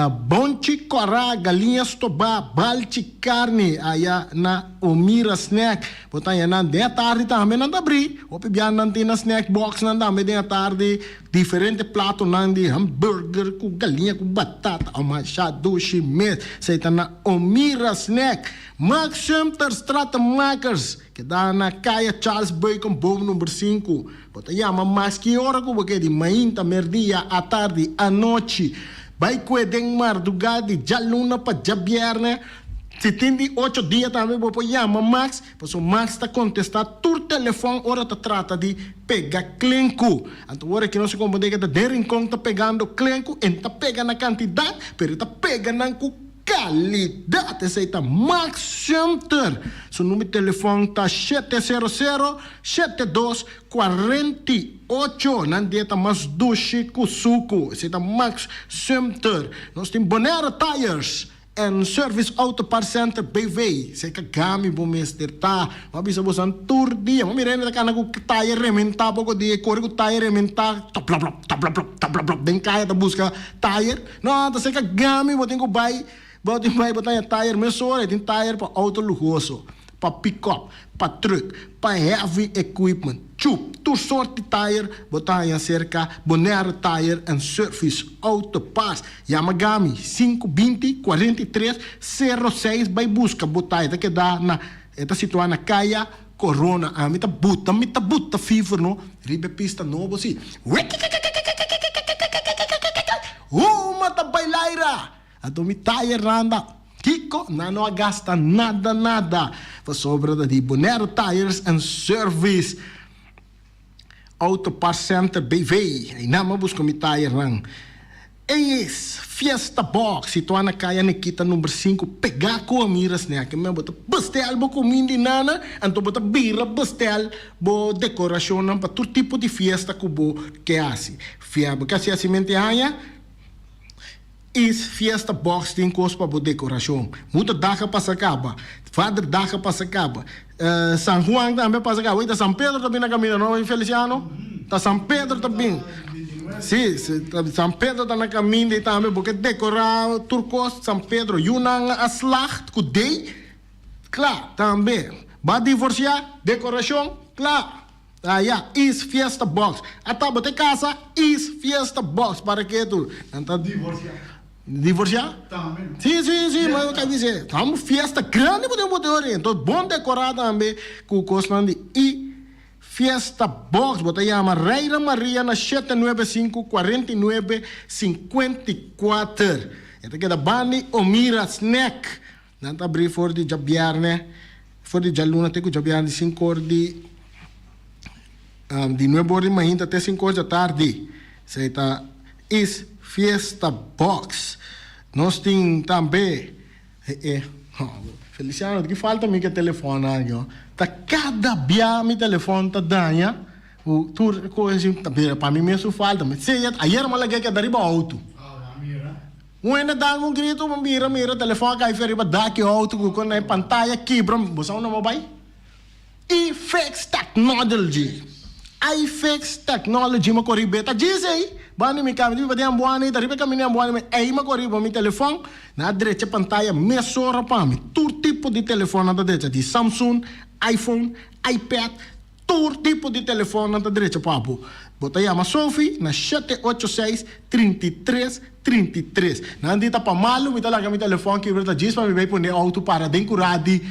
bonchi corá, galinhas tobá, balchi carne. Aí na Omira Snack. Bota aí na de tarde também não abrir. O pibian não tem na snack box não também de tarde. Diferente prato não de hambúrguer com galinha com batata, amachado, chimes. Você tá na Omira Snack. Max Center Stratenmakers, que dá na Caia Charles Bacon Boom número 5. Bota chama mais que hora que você de manhã, merdia, à tarde, à noite. Vai cuidem madrugada, já luna para já viernes. Se tem de 8 dias também, você chama Max. Porque o Max está contestando todo telefone, hora tá trata de pegar clenco. Então, hora que não se compreende que está rincão, está pegando clenco, e está pegando a quantidade, mas está pegando com qualidade. Esse é Max Center. Seu número de telefone está 700-7248. Não dieta mais duche kusuku. Esse é Max Center. Nós temos Bonera Tires and Service Auto Parts Center BV. Sei que kami bom mestre tá. Mas bisa bosan tour dia. Mas mirene tá na tire rementar pouco dia. Corre com tire rementar. Top blop. Bem caia da busca tire. Não, tá sei que kami botem com bai. Botem tire mesmo. Tem tire para auto luxuoso, para pick-up, para truck, para heavy equipment. Tu sorte de tire, botem cerca Bonera Tire and Service Auto Parts. Yamagami 520-4306. Vai busca botai, tá que dá na, tá situada na Caia Corona. Mita buta fever no. Ribe pista novo assim. Mata bailaira. Ato mi tire randa. Kiko, não gasta nada. Para sobra de Bonera Tires and Service Auto Parts Center BV. Aí não busca mi tire rang. Eis Fiesta Box, situada na Caia Nikita número 5. Pegar com a miras, né? Que me bota bastel, bo comida nana, então bota birra, bastel, bo decoração para todo tipo de fiesta que bo que assim. Fiaba, que assim mente aia. Is Fiesta Box tem coisa para decoração. Muita daca para sacaba. Father daca para sacaba. San Juan também para sacaba. Ita San Pedro também na caminho, não, Feliciano? Tá San Pedro também. Sim, San Pedro está na caminho também, porque decorar turcos, San Pedro, Yunang Aslag, Kudei, claro, também. Vai divorciar, decoração, claro. Is Fiesta Box. Até botar casa, Is Fiesta Box. Para que tu? Então, divorciar? Também. Sim, mas eu quero dizer, estamos festa grande, podemos botar. Então, bom decorar também com o custo de Fiesta Box. Bota chama Reira Maria na 795-4954. Ito que da Bani Omira Snack. Nanta abrir for de Jabiarne. For de Jaluna, tem que Jabiarne 5 horas de 9 horas de manhã até 5 horas da tarde. Isso tá Is Fiesta Box. Nós temos também Feliciano, que falta me que telefone aqui. Tá cada dia me telefone tá danha. O tur coisa para mim mesmo falta. Mas se ayer malaga que dariba auto. Ainda dá um grito, mira, telefone cai feriba daqui auto com na pantalla quebra, você não vai? iFix Technology. iFix Technology ma corri beta diz aí. Bani mi kami di badiam buani dari pe kami ni buani me ei ma corri mi telefone na direita pantalla mesora pa mi. Tur tipo de telefone na direita di Samsung, iPhone, iPad, tur tipo de telefone na direita papo. Bota chama Sophie na 786-3333. Nandita pa malo, mi talaga mi telefone que verta diz para mi vai poner auto para dencuradi.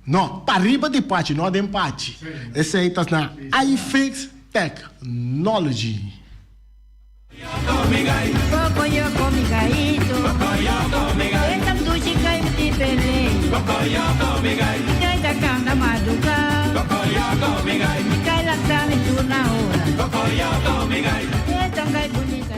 No, para riba de patch, não de patch. Esse aí tá na iFix Technology. Cocoyo comigaito. Etam duci kai mti pele. Kai da kanda maduka. Kai laktani turna hora. Etam kai bonita.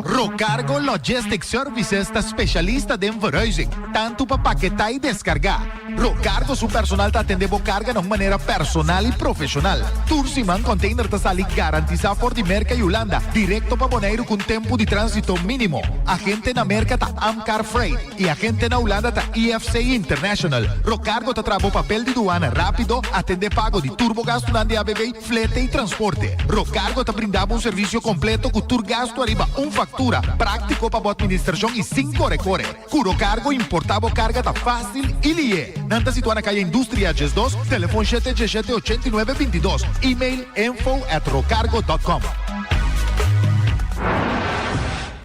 Rocargo Logistics Services está specialista de verhuizing, tanto para paquetar e descargar. Rocargo su personal te atende bo carga de maneira personal e profissional. Tursiman container te sali garantizar por di merca e Holanda, directo para Bonaire com tempo de trânsito mínimo. Agente na merca ta Amcar Freight e agente na Holanda ta EFC International. Rocargo te trabo papel de duana rápido, atende pago de turbo gasto na ABB, flete e transporte. Rocargo te brindava um serviço completo com tur gasto arriba factura, prático para a administração e 5 recore. Curo cargo, importava carga tá fácil e lie. Nanta situa na calle Indústria Ges 2, telefone 717-8922, e-mail info@rocargo.com.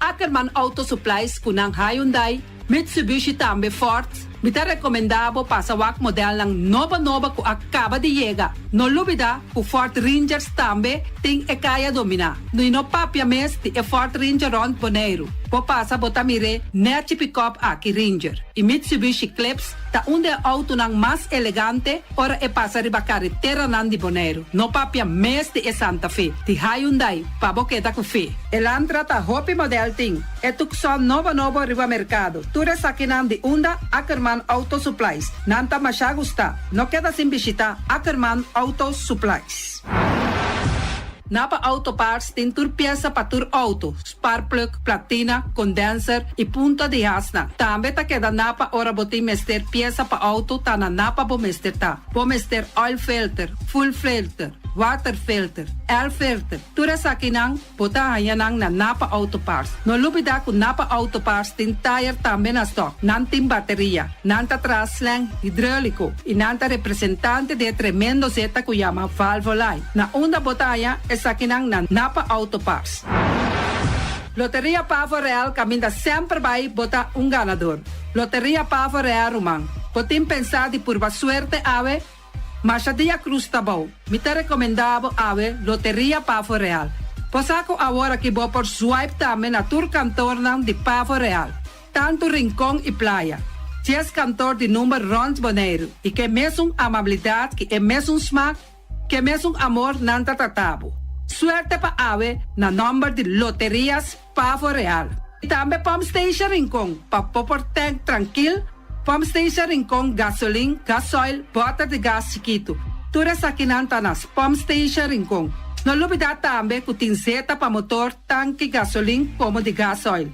Ackerman Auto Supplies kunang Hyundai, Mitsubishi tambe Ford, mita recomendabo pasawak model ng nova ku acaba de llegar. No lubida ku Ford Rangers tambe ting ekaya domina. No inopapia mes ti e Ford Ranger Rond Bonaire. Po pasa botamire net pick-up aki Ranger. E Mitsubishi Clips ta unde auto nang mas elegante ora e pasa riba carretera nandi Bonaire. No papia mes ti e Santa Fe. Ti Hyundai pa boketa ku fe. Elantra ta hopi model ting. E tukson novo riba mercado. Tura sakinan di unda Ackerman Auto Supplies. Nanta masya gusta. No queda sin bisita Ackerman Auto Supplies. Napa Auto Parts tem tur pieza para tur auto, spark plug, platina, condenser e punta de hasna. Também tá queda napa ora botim mester pieza para auto tá na napa bo mester tá. Bo mester oil filter, full filter, water filter, air filter. Tura sa kinang bota hayanang na Napa Auto Parts. No lubida ku Napa Auto Parts tin tire também na stock. Nantin bateria, nanta traslang hidráulico e nanta representante de tremendo zeta ku llama Valvoline. Na unda botaya é sa kinang na Napa Auto Parts. Loteria Pavo Real caminha sempre vai botar ganador. Loteria Pavo Real Rumang. Botim pensar de por suerte ave. Mas a dia cruz tá bom. Me te recomendava ave Loteria Pavo Real. Posaco agora que vou por swipe também na tour cantor de Pavo Real. Tanto rincão e praia. 10 cantor de número Rond Bonaire. E que mesmo amabilidade, que é mesmo smack, que mesmo amor nanta tratabo. Suerte pa ave na number de Loterias Pavo Real. E também Pump Station Rincón, pa popor tank tranquilo. Pump Station Rincón, gasolina, gasoil, bota de gás chiquito. Tura sa kinanta nas Pump Station Rincón. No lubida também que tem zeta pa motor, tanque, gasolina, como de gasoil.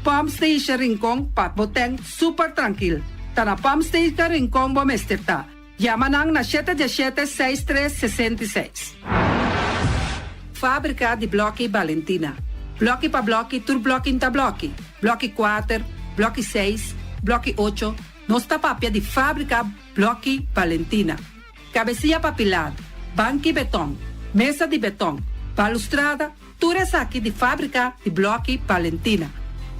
Pump Station Rincón, pa boteng super tranquilo. Ta na Pump Station Rincón, bom esterta. Yamanang na 717-6366. Fábrica de Bloque Valentina. Bloque pa bloque, tur bloque inta bloque. Bloque 4, bloque 6, bloque 8. Nossa papia de fábrica Bloque Valentina. Cabecilla papilada, banque betão, mesa de betão, balustrada, tudo isso aqui de fábrica de Bloque Valentina.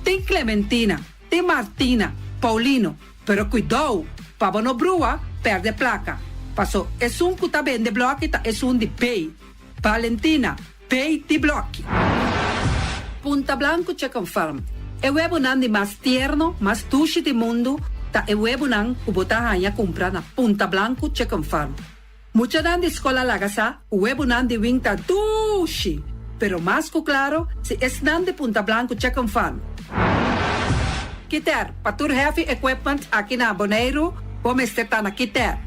Tem Clementina, tem Martina, Paulino, pero cuidado, para não brua, perde placa. Passou, é que tá bem de bloque, tá, é de pay. Valentina, pay de bloque. Punta Blanco Chicken Farm. É o webo de mais tierno, mais tushi do mundo, ta e huevo nang ubotahanya compra na Punta Blanco Chicken Farm. Mucha nan de escola lagasa, huevo nan de winta dushi. Pero más que claro, si es nan de Punta Blanco Chicken Farm. Kiter, patur heavy equipment aqui na Bonaire, Vamos ter na Kiter.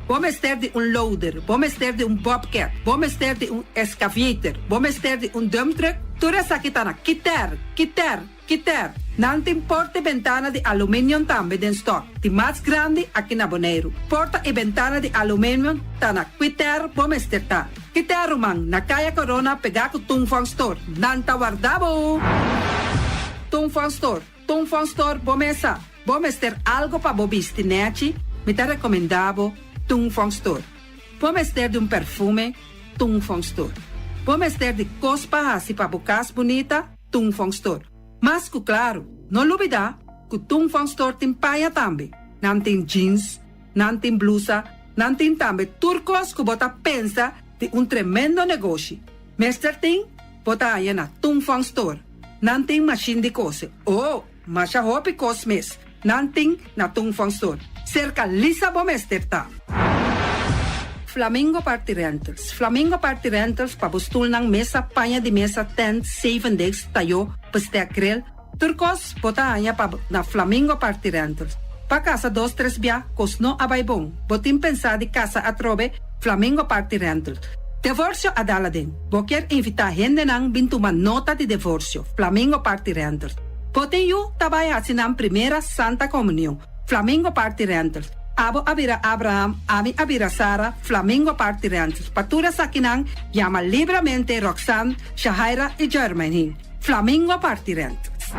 Vamos ter de loader. Vamos ter de bobcat. Vamos ter de excavator. Vamos ter de dump truck. Tura sa kita na Kiter. Nantin porta e ventana de alumínio tambe den stock. Di mais grande aqui na Bonaire. Porta e ventana de alumínio tá na Kiter. Vamos ter ta. Kiter rumang na kaya corona pegar com Tungfang Store. Nanta guardabo. Tungfang Store, vamos ter algo para bobistinete, me tá recomendado Tungfang Store. Vamos ter de perfume, Tungfang Store. Vamos ter de cospa assim para bocas bonita, Tungfang Store. Mas, claro, não olvidar que Tungfang Store tem paia também. Não tem jeans, não tem blusa, não tem também turcos que bota pensa de tremendo negócio. Mestre tem, bota aí na Tungfang Store. Não tem machine de cose. Mas a roupa cosmes. Não tem na Tungfang Store. Cerca lisa bomester tá. Flamingo Party Rentals. Flamingo Party Rentals para bustul ng mesa, panha de mesa, tent, 7 days, tayo, pastea grill. Turcos, bota anya pa na Flamingo Party Rentals. Pa casa 2-3 bia, cosno abay bong. Botin pensa de casa atrobe, Flamingo Party Rentals. Divorcio adala din. Boker invita gente nang bintuman nota de divorcio. Flamingo Party Rentals. Poteyu tabay hasinang primera Santa Comunión. Flamingo Party Rentals. Abo abira Abraham, ami abira Sara, Flamingo Party Rentals. Patura sa kinang, llama libremente Roxanne, Shahaira y Germaine. Flamingo Party Rentals.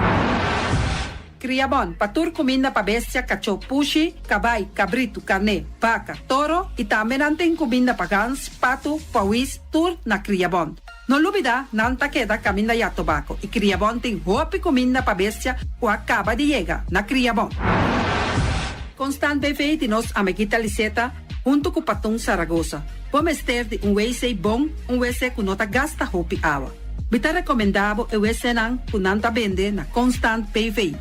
Criabon, patur comida pa bestia, cachorro pushi, cabay, cabrito, carne, vaca, toro e também nantem comida pa gans, pato, pauis, tur na Criabon. Não olvida, nanta queda caminda ya tobacco e Criabon tem roupa comida pa bestia o acaba de llegar na Criabon. Constant BV de nos amiguita Liseta, junto com Patung Zaragoza. Vamos ter de WC bom, WC com nota gasta roupa e água. Bita recomendado o WC nan com nanta vende na Constant BV.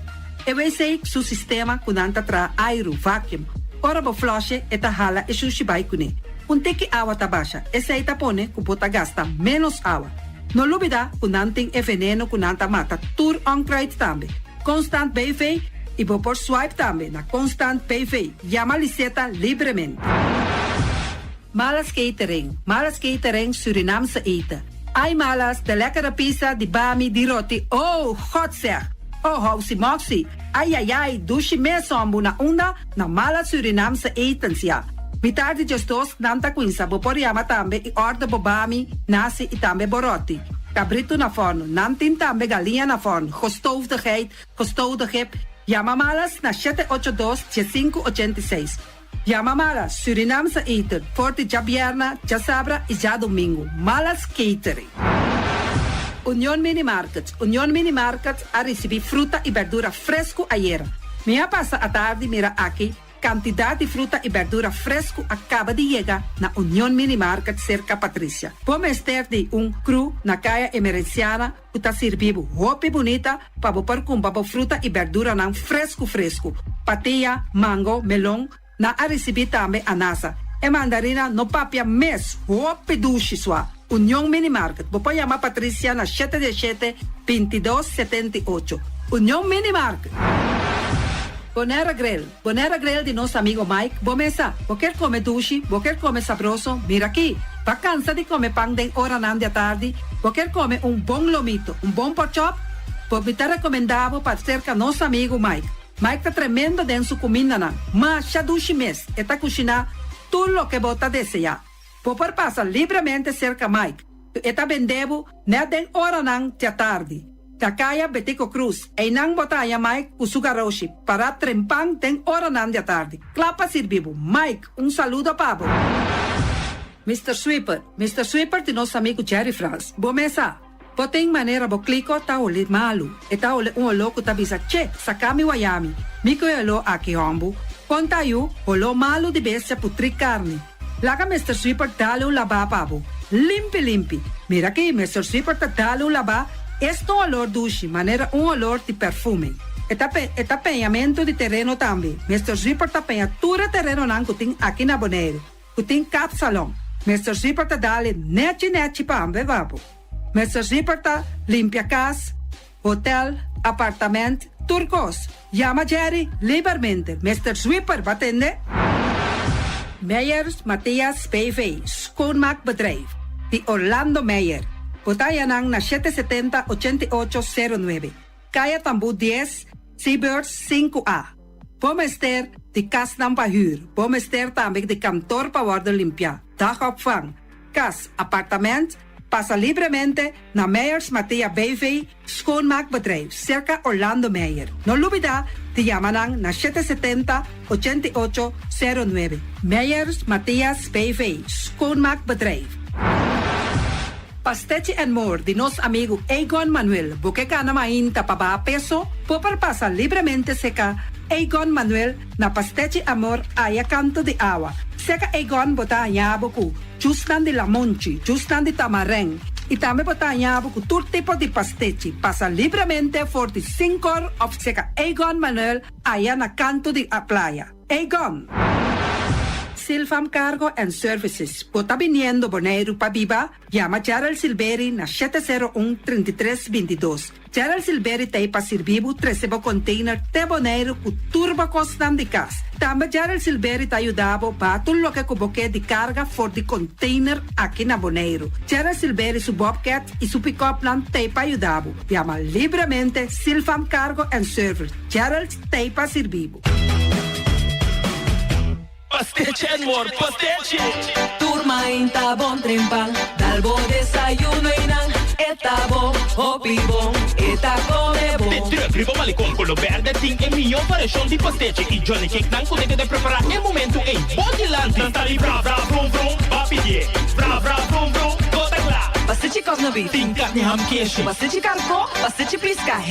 EWC su sistema kunanta tra aero vacuum. Ora bo flush eta hala e sushibay kune. Kuntiki awa tabasha, esa itapone kupota gasta menos awa. No lubida kunanting e veneno kunanta mata tour on crate tambe. Constant BV e bo por swipe tambe na Constant BV. Llama Liseta livremente. Malas catering Surinamse eten. Ai malas de lekkere pizza, di bami, di roti. Oh, god zeg. Oh, housi moxie. Ai, dushi me sombu na unda na mala Surinamse etens ja. Mitardi gestos nanta quinsa bo poriama tambe e orda bobami, nasi e tambe boroti. Cabrito na forno, nantin tambe galinha na forno, gestoofdigheid, gestoofde gip. Llama malas na 782-586. Llama malas Surinamse eten, forte ja bierna, ja sabra e ja domingo. Malas catering. Union Mini Markets a receber fruta e verdura fresco ayer. Minha passa a tarde mira aqui, quantidade de fruta e verdura fresco acaba de chegar na Union Mini Market cerca Patrícia. Vamos ter de cru na caia emergenciana que está servindo roupa bonita para pôr com fruta e verdura não fresco. Patia, mango, melão, na a receber também anasa. E mandarina no papia mes, roupa duche sua. Union Mini Market. Vou chamar Patrícia na 717-2278. Union Mini Market. Bonera Grill de nosso amigo Mike. Bomesa, vou quer comer duche, vou quer comer sabroso. Mira aqui, vacança de comer pão de hora nan de tarde. Vou quer comer bom lomito, bom pork chop. Vou me ter recomendado para cerca nosso amigo Mike. Mike tá tremendo dentro sua comida nan. Mas já duche mes, eta cozinhar tudo o que bota desejar. Popor passa livremente cerca Mike. Eta vendebo na den hora nang tia tarde. Takaya Betico Cruz. E nang botaya Mike usugaroshi para trempang den hora nang tia tarde. Clapa sirvivo. Mike, saludo pabo. Mr. Sweeper de nosso amigo Jerry France. Bomesa. Botem maneira bo clico ta ole malu. Eta ole louco tabisa che sakami wayami. Miko elo aki hombu. Conta yu olo malu de bestia putri carne. Laga Mr. Sweeper dale laba pabo. Limpi. Mira aqui, Mr. Sweeper dale laba. Esto olor duche, maneira olor de perfume. Eta penhamento de terreno também. Mr. Sweeper penha tura terreno nan kuting aqui na Bonaire. Kuting cat salon. Mr. Sweeper dale neti pambe babo. Mr. Sweeper limpia casa, hotel, apartamento, turcos. Llama Jerry livremente. Mr. Sweeper, va atender? Meyers Matthias BV, schoonmaakbedrijf. Die Orlando Meyer. Botayanang na 770-8809. Kaya Tambu 10, Seabirds 5A. Bomester, die kas ng pahuur. Bomester tambik de kantoor pa worden limpia. Dagopvang. Kas, appartement. Pasa libremente na Meyers Matthias BV, schoonmaakbedrijf. Circa Orlando Meyer. No lubida, di yamanang na 770-8809. Meyers Matthias BV, schoonmaakbedrijf. Pastechi and More de nosso amigo Egon Manuel. Buqueca na mainta paba peso, popar pasa libremente seca Egon Manuel na Pastechi Amor aya canto de agua. Seca Egon bota yabuku, justan de lamonchi, justan de tamareng. E também bota yabuku todo tipo de pastechi. Pasa libremente for the 5 of seca Egon Manuel aya na canto de a playa. Egon. Silfam Cargo and Services. Bota viniendo Bonaire pa Biba, llama Gerald Silveri na 701-3322. Gerald Silveri te pa servibo 13 container te Bonaire ku turba costan de cas. Também Gerald Silveri te ayudabo ba lo que kuboke de carga for de container aqui na Bonaire. Gerald Silveri su bobcat e su pick-up plan te pa ayudabo. Llama libremente Silfam Cargo and Services. Gerald te pa servibo. Pasteche and More, pasteche. Turma inta bon trempan, dalbo desayuno inang, etabo, opibon, etacomebo. De terug, ribo malicom, color verde, ting e mio variação de pasteche. E Johnny Cake não consegue de preparar em momento em Bondilanti. Tanta ali, bra, bra, vrum, vrum, papidie, bra, bra, vrum, vrum, gota clara. Pasteche cosnobi, ting carne ham queijo. Pasteche carco, pasteche pisca,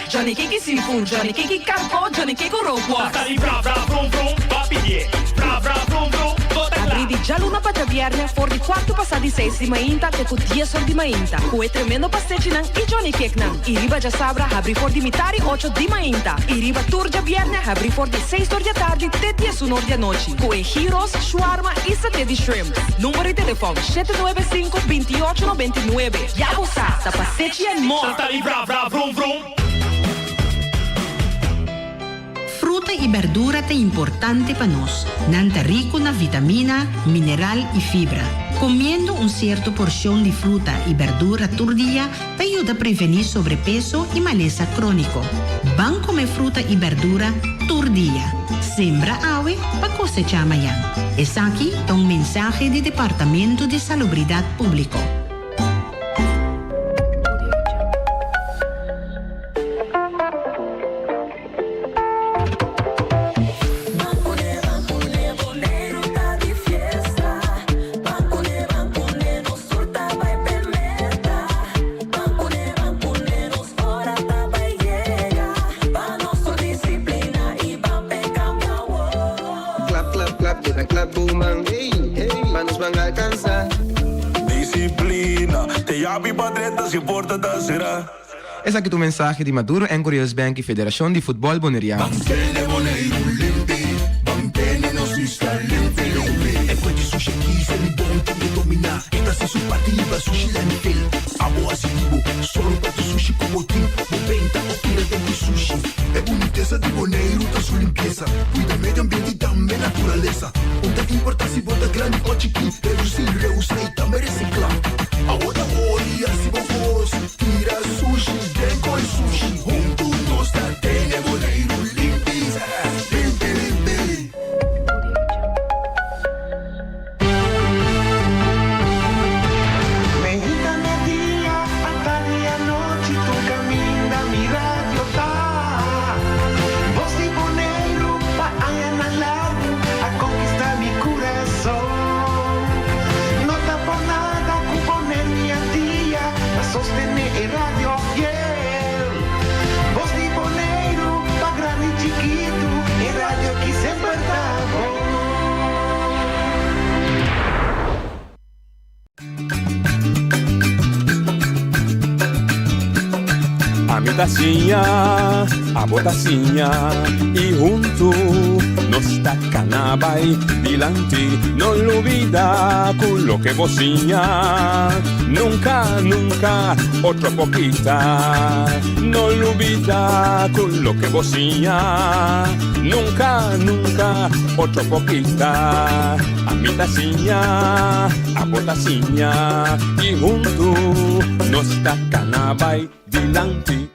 Johnny Cake seafood, Johnny Cake carco, Johnny Cake roquas. Tanta ali, bra, bra, vrum, vrum, papidie, bra, bra, vrum, vrum, gota clara. Apridi già luna para viernes, for di quarto passati 6 di mainta, che con 10 sol di mainta. Cue tremendo pasteche nan e Johnny Cake nan. I riba già sabra, abri for di mitari 8 di mainta. I riba turgia viernes, abri for di 6 di tardi, te 10 un'ora di noci. Cue gyros, shawarma e satè di shrimp. Numero di telefono 795-2899. Ya usa, ta pasteche and more. Tanta ali, bra, bra, vrum, vrum. Fruta y verdura te importante para nos, nanta rico na vitamina, mineral y fibra. Comiendo un cierto porción de fruta y verdura por día te ayuda a prevenir sobrepeso y maleza crónico. Van comer fruta y verdura por día. Sembra ave para cosechar mañana. Es aquí un mensaje del Departamento de Salubridad Público. Essa aqui é o mensagem de Maduro, Encurious Bank e Federação de Futebol Boneriano. Mantene Bonaire limpi, mantene nostra limpi. E poi di sushi chi se li buon che domina. Esta se su partida sushi landfill. Amo asibo, solo para tu sushi como team. Moventa o tira de sushi. É boniteza de Bonaire, tá sua limpeza. Cuida meio ambiente e também natureza. Onde que importa se bota grande ou chiquinho. Reduzir, reusar e também reciclar. Agora olha se vos tira sushi, deco e sushi. Junto nós da Tene Bonaire limpi, limpi, limpi. Mexicana dia, tarde e noite, tu caminha, mi radio tá. Voz de Bonaire, pa allá na largo, a conquistar mi coração. No tá por nada, cu poner mi dia, a sostener el radio fiel. Voz de Bonaire, pa grande e chiquito, el radio que sempre tá bom. A mitacinha, a botacinha e junto nos tacanabai dilante, non olvida quello che vocinha. Nunca, nunca, otro poquita, non olvida quello che vocinha. Nunca, nunca, otro poquita, a mi tacinha, a botacinha, y junto nos tacanabay dilante.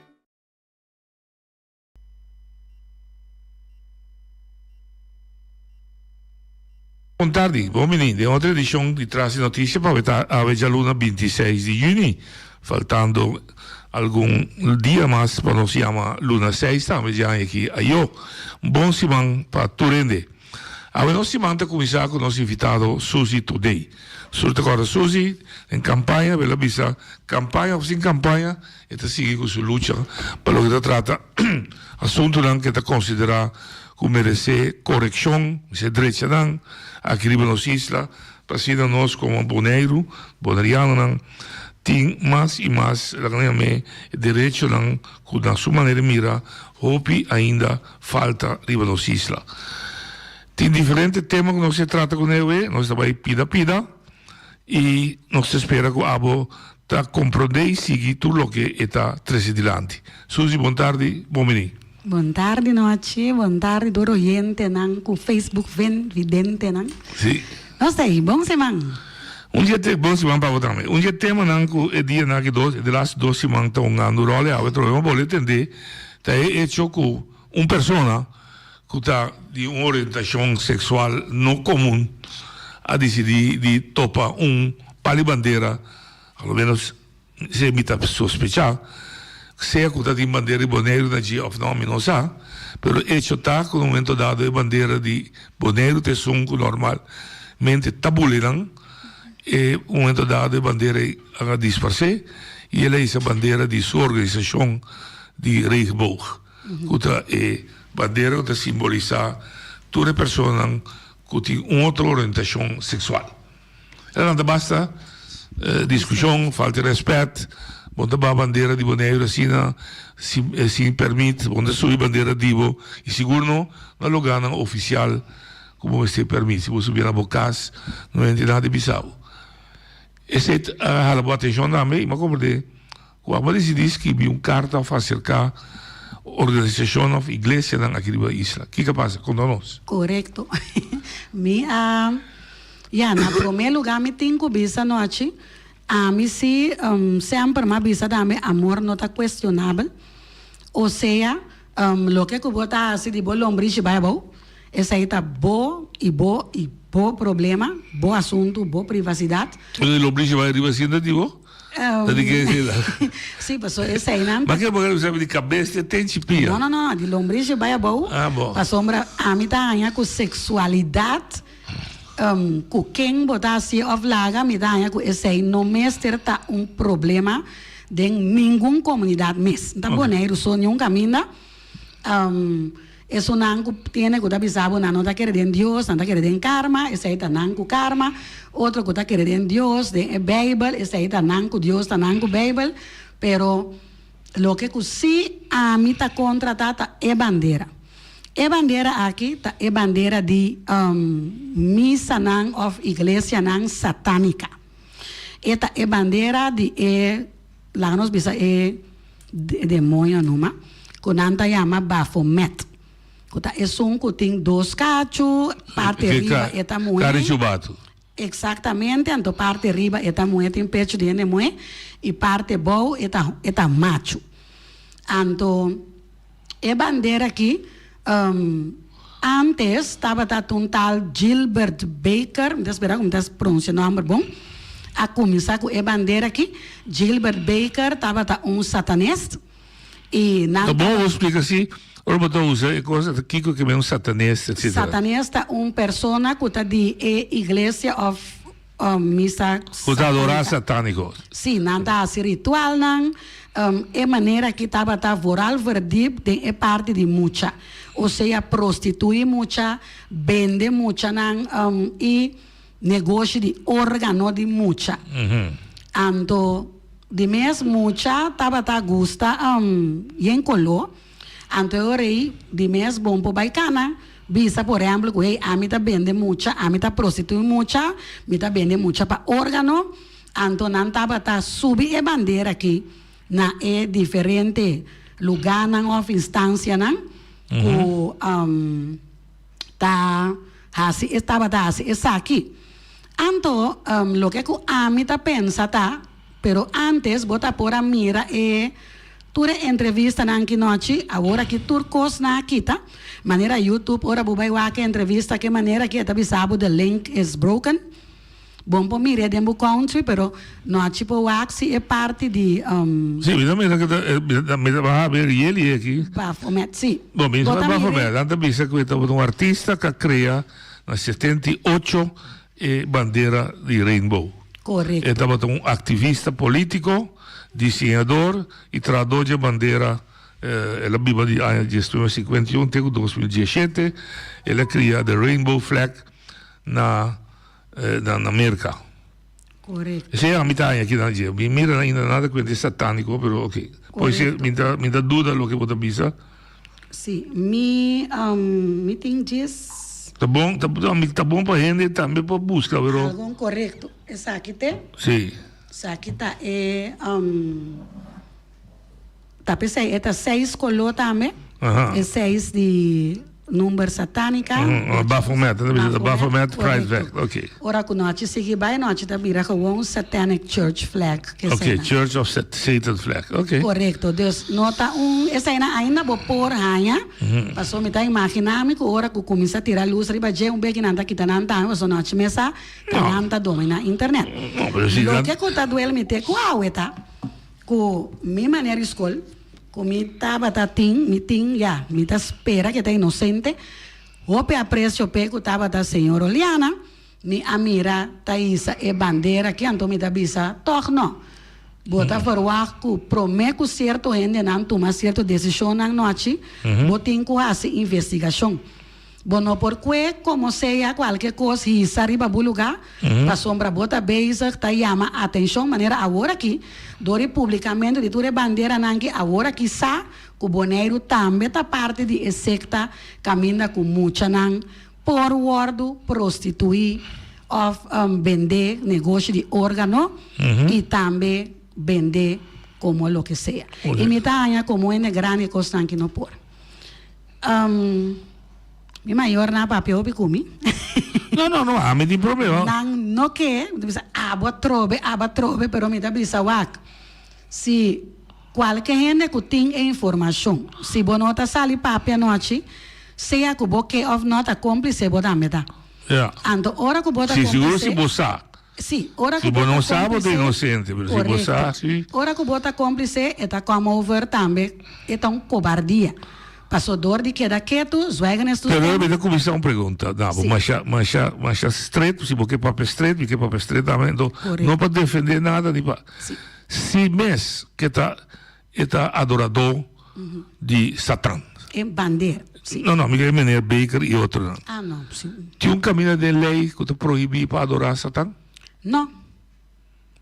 Buon tardi, uomini, di altra edizione di Trasi Notizie per avere luna 26 di giugno, faltando algún dia mais para nos chiama luna 6, estamos já aqui a io, buon simão para Turende. A nós simão está começar com nosso invitado Suzy Today. Surte agora Suzy, em campanha, bela bisa, campanha ou sem campanha, está seguindo com sua luta, para o que trata, assunto que está considerado como merece correção, se direita não, aqui em nos isla, para ser nós como boneiro, boneriano, tem mais e mais direito que na sua maneira mira, hopi ainda falta riba nos isla. Tem diferentes temas que nós se trata com ele, nós estamos aí pida, e nós espera que o abo tá compreender e seguir tudo o que está trazendo. Suzy, boa tarde, bom menino. Boa tarde, noite, boa tarde, do oyente, com Facebook vidente, Sim. Nós aí, bom semana. Dia bom semana para você também. Dia tema que dia que de las 2 semanas estão andando role, a outro eu vou entender, tá hecho com persona que está de uma orientação sexual não comum a decidir de topar palibandeira, ao menos se imita sospechar, seja que está de bandeira de boneiro na dia of nome não sabe, pero hecho está com um momento dado de bandeira de boneiro te sunco normalmente tabuleram e um momento dado de bandeira a disfarçar e ela é essa bandeira de sua organização de Regenboog, que é bandeira que simboliza toda pessoa que tem uma outra orientação sexual. Ela não basta discussão, falta de respeito, onde a bandeira de boneiro assim, se permite, onde subir bandeira de divo, e seguro não lugar oficial como você permite. Se você subir na bocas, não é nada de bizarro. Essa é a boa atenção também, mas como de quando se diz que vi carta para acercar organização of igreja aqui na isla. O que passa com nós? Correto. Na primeiro lugar, me tenho que bisa noite. A mim se sempre uma bisa também amor não está questionável. Ou seja, o que eu vou estar assim de boa lombriz vai bom. Esse aí está bom problema, bom assunto, boa privacidade. O lombriz vai privacidade de bom? Sim, pessoal, esse aí não. Mas que você sabe de cabeça tem chipia? Não, de lombriz vai bom. Bom. A sombra, a mim está com sexualidade. Com quem botar assim oflaga me dá com esse aí não mestre tá problema de nenhuma comunidade mesmo tá boneiro só nenhum caminho isso não tiene que avisar não tá querendo Deus não tá querendo karma esse aí tá não com karma outro que tá querendo Deus de Bible esse aí tá não com Deus tá não com Bible pero lo que se a mim tá contratada é bandeira. A bandeira aqui é bandeira de missa of igreja satânica. Esta é bandeira de lá nós bisa demônio numa, que nanta chama Baphomet. Que tem 2 cachos, parte riba é moeda. Exatamente, então parte riba é moeda tem pecho de moeda e parte boa é macho. Então a bandeira aqui antes estava um tal Gilbert Baker, me espera como está pronunciando o nome bom, a começar com a bandeira aqui, Gilbert Baker estava um satanista e não. Tá bom, explica assim. Ora, botou usa coisa aqui que é um satanista, etc. Satanista persona que está de igreja of missa. Que está adorar satânico. Sim, não está assim ritual não. É maneira que estava voral verdade é parte de muita. Ou seja, prostitui muita, vende muita e negócio de órgano de muita. Então, de mesmo muita, estava gusta em color. Então, eu de mesmo bom para baicana. Bisa, por exemplo, que a mim está vende muita, a mim está prostitui muita, me está vende muita para órgano. Então, não estava subir a bandeira aqui. Na diferente lugar, na instância, tá Así estaba así, es aquí. Anto, lo que a mí ta pensa ta, pero antes bota por a mira ture entrevista nanki noche, ahora que turcos na kita, manera YouTube, ora bubai wake entrevista que manera que ta bisabo the link is broken. Bom po mire dembo country, pero noche po waxi é parte de Sì, mi va a ver ieri aqui. Baphomet, sì. Bom, mi sono Baphomet, anche bisa che è un artista che crea nel 78 bandiera di Rainbow. Corretto. È stato un attivista politico, disegnatore e traduce bandiera la Bibbia di anni 51 e 2017 e la crea the Rainbow Flag na America. Corretto. Se a metà aqui na Geo, mi mira ainda nada com esse satânico, pero ok. Poi se mi dà duda lo che può bisa. Sì, mi think this Tá bom para gente também para buscar, pero. algo correto. Essa aqui tem? Sim. Essa aqui tá tá pensei, esta 6 colou também. É 6 de número satânica. Baphomet, Baphomet Pride Flag, ok. Ora com nós seguir vai nós tá vira com um Satanic Church Flag que Ok, Church of Satan Flag, ok. Correto, Deus nota essa ainda vou por ranha. Passou me tá imaginando que ora que começa a tirar luz riba je um bem nada que tá nanta, mas nós mesa tá domina internet. Lo que conta duel me te com a ueta. Com minha maneira escola comi tava miting ya, mi ta espera que tá inocente. Ope aprecio peco tava da senhora Oliana, mi amira Thaisa e bandeira que anto mi ta bisa, toch no. Bota forward ku prometo certo gente não toma certa decisão na noite, botin ku hace investigação. Bueno, porque como seja qualquer coisa e arriba do lugar, a sombra bota beijo, tá chama atenção, maneira agora aqui, dori publicamente de toda bandeira nangue, agora aqui sa, que o boneiro também tá parte de secta, caminha com muita nan, por wordo, prostituir, of vender negócio de órgão, e também vender como lo que seja. E me tá como é grande coisa que não por. Mi maior na papel bicumi. No, a me di problema. No que, aba trove, pero me da bisa wak. Se qualquer gente que tem informação, se bonota sali papel noite, seja que boque of nota cúmplice botar meta. Ando ora que bota cúmplice. Seguro se botar. Sim, ora que se bota cúmplice. Se não sabe, é inocente, mas se botar, sim. Ora que bota cúmplice, é come over também, é cobardia. Passou dor de queda quieto, zweigen es Pero eu vou começar uma pergunta. Mas estreito, se porque papel estreito, porque papel estreito também, não para defender nada de se mês que está adorador de Satã. Em bandeira. Não, Miguel Mener Baker e outro. Não, sim. Tinha caminho de lei que te proíbe para adorar Satã? Não.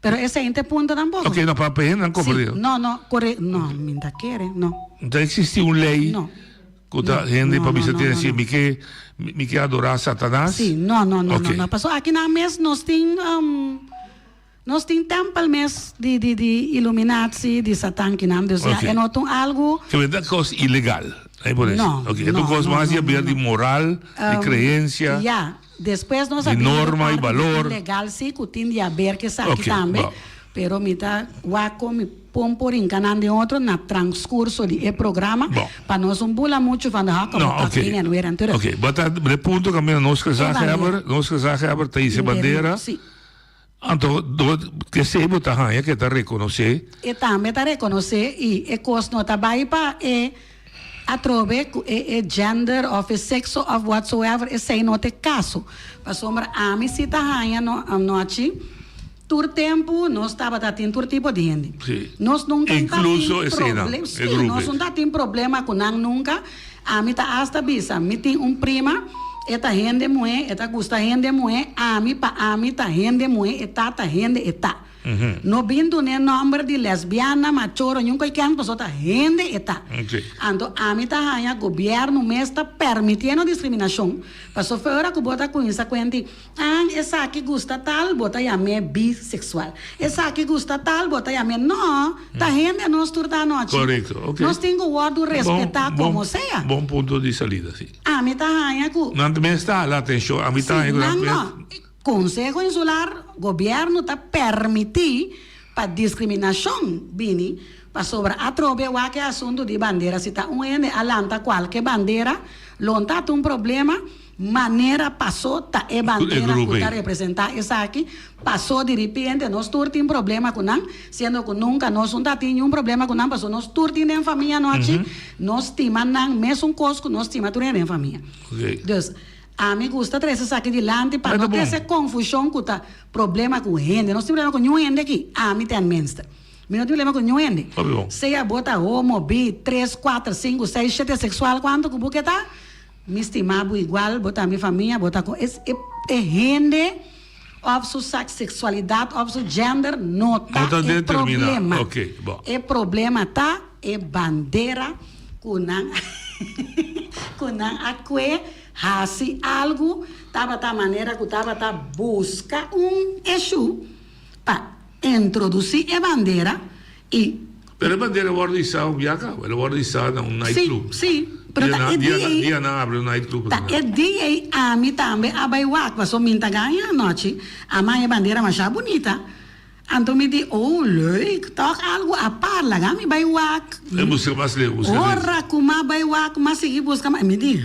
Pero ese es el punto tampoco. Ok, no, para pedir no comprendo. No, correcto. No, minta quiere, no. Não existe uma lei que a gente para você ter assim, me quer adorar Satanás? Sim, não. Passou aqui na mesa nós tem templo mes de Illuminati, de Satã que não Deus. É não algo que é coisa ilegal. É por isso. Não. Ok, é coisa mais de moral, de crença. Depois nós de norma e valor. Legal sim, que tem de haver que sabe também. Pero me tá waco me pom por encanando de outro na transcurso de programa para nós bula muito van da como capinha no era anterior. Ok, bota de ponto que nós que já hebben tá essa bandeira. Sim. Então, que se bota aí que tá reconhecer. E também tá reconhecer e coisa não tá vai para a trove gender of sexo of whatsoever esse não tem caso. Para sombra a mim se tá aí noite tur tempo nós estava tendo tur tipo de gente. Nós nunca incluso esse não. Nós não tem problema com não nunca. A mim tá hasta bisa, me tem prima eta gente moe, eta gusta gente moe, a mim tá gente moe, eta gente eta. No vindo ne nombre de lesbiana, machoro, nunca que han pasado gente eta. Ando a mim tá aí governo mesta permitindo discriminação. Passou fora que bota com isso quente. Essa aqui gusta tal, bota me bissexual. Essa aqui gusta tal, bota me não, tá gente nós turda noite. Correto, ok. Nós temos o word respeitar como seja. Bom ponto de salida, sim. a mim tá ranha com Não também está lá atenção, a mim tá não. Conselho Insular, governo tá permitir para discriminação, bini, para sobre a trobe o que assunto de bandeira, se tá alanta qualquer bandeira, lonta um problema, maneira passou, tá é bandeira que tá representar essa aqui, passou de repente, nós turtim problema com não, sendo que nunca nós não tinha problema com não, passou nós turtim em família noite, nós tima não, mesmo cosco, nós tima tudo em família. Então, a mim gusta trazer isso aqui delante para não ter essa confusão com o problema com gente, nós temos problema com nenhum gente aqui, a mim tem menster. Não tem problema com nenhum gente. Se a bota homo, bi, 3, 4, 5, 6, 7 sexual, quanto que você tá? Me estimava igual, botar minha família, botar com. É gente, of sua sexualidade, of seu gender, não tá. É problema. Okay, bom. É problema, tá? É bandeira, kunang, akwe, hasi algo, tava tá maneira que tava tá busca issue, para introduzir a bandeira e. Pero a bandeira guarda viaja, ela guarda um nightclub. Sim. Dia não abre um nightclub. É dia a mim também a baiuac, mas o minta ganha a noite, a mãe bandeira mais bonita. Então me diz, leuk, toca algo a parla, gami baiuac. É música mais leve, ora kuma baiuac, mas seguir busca, me diz,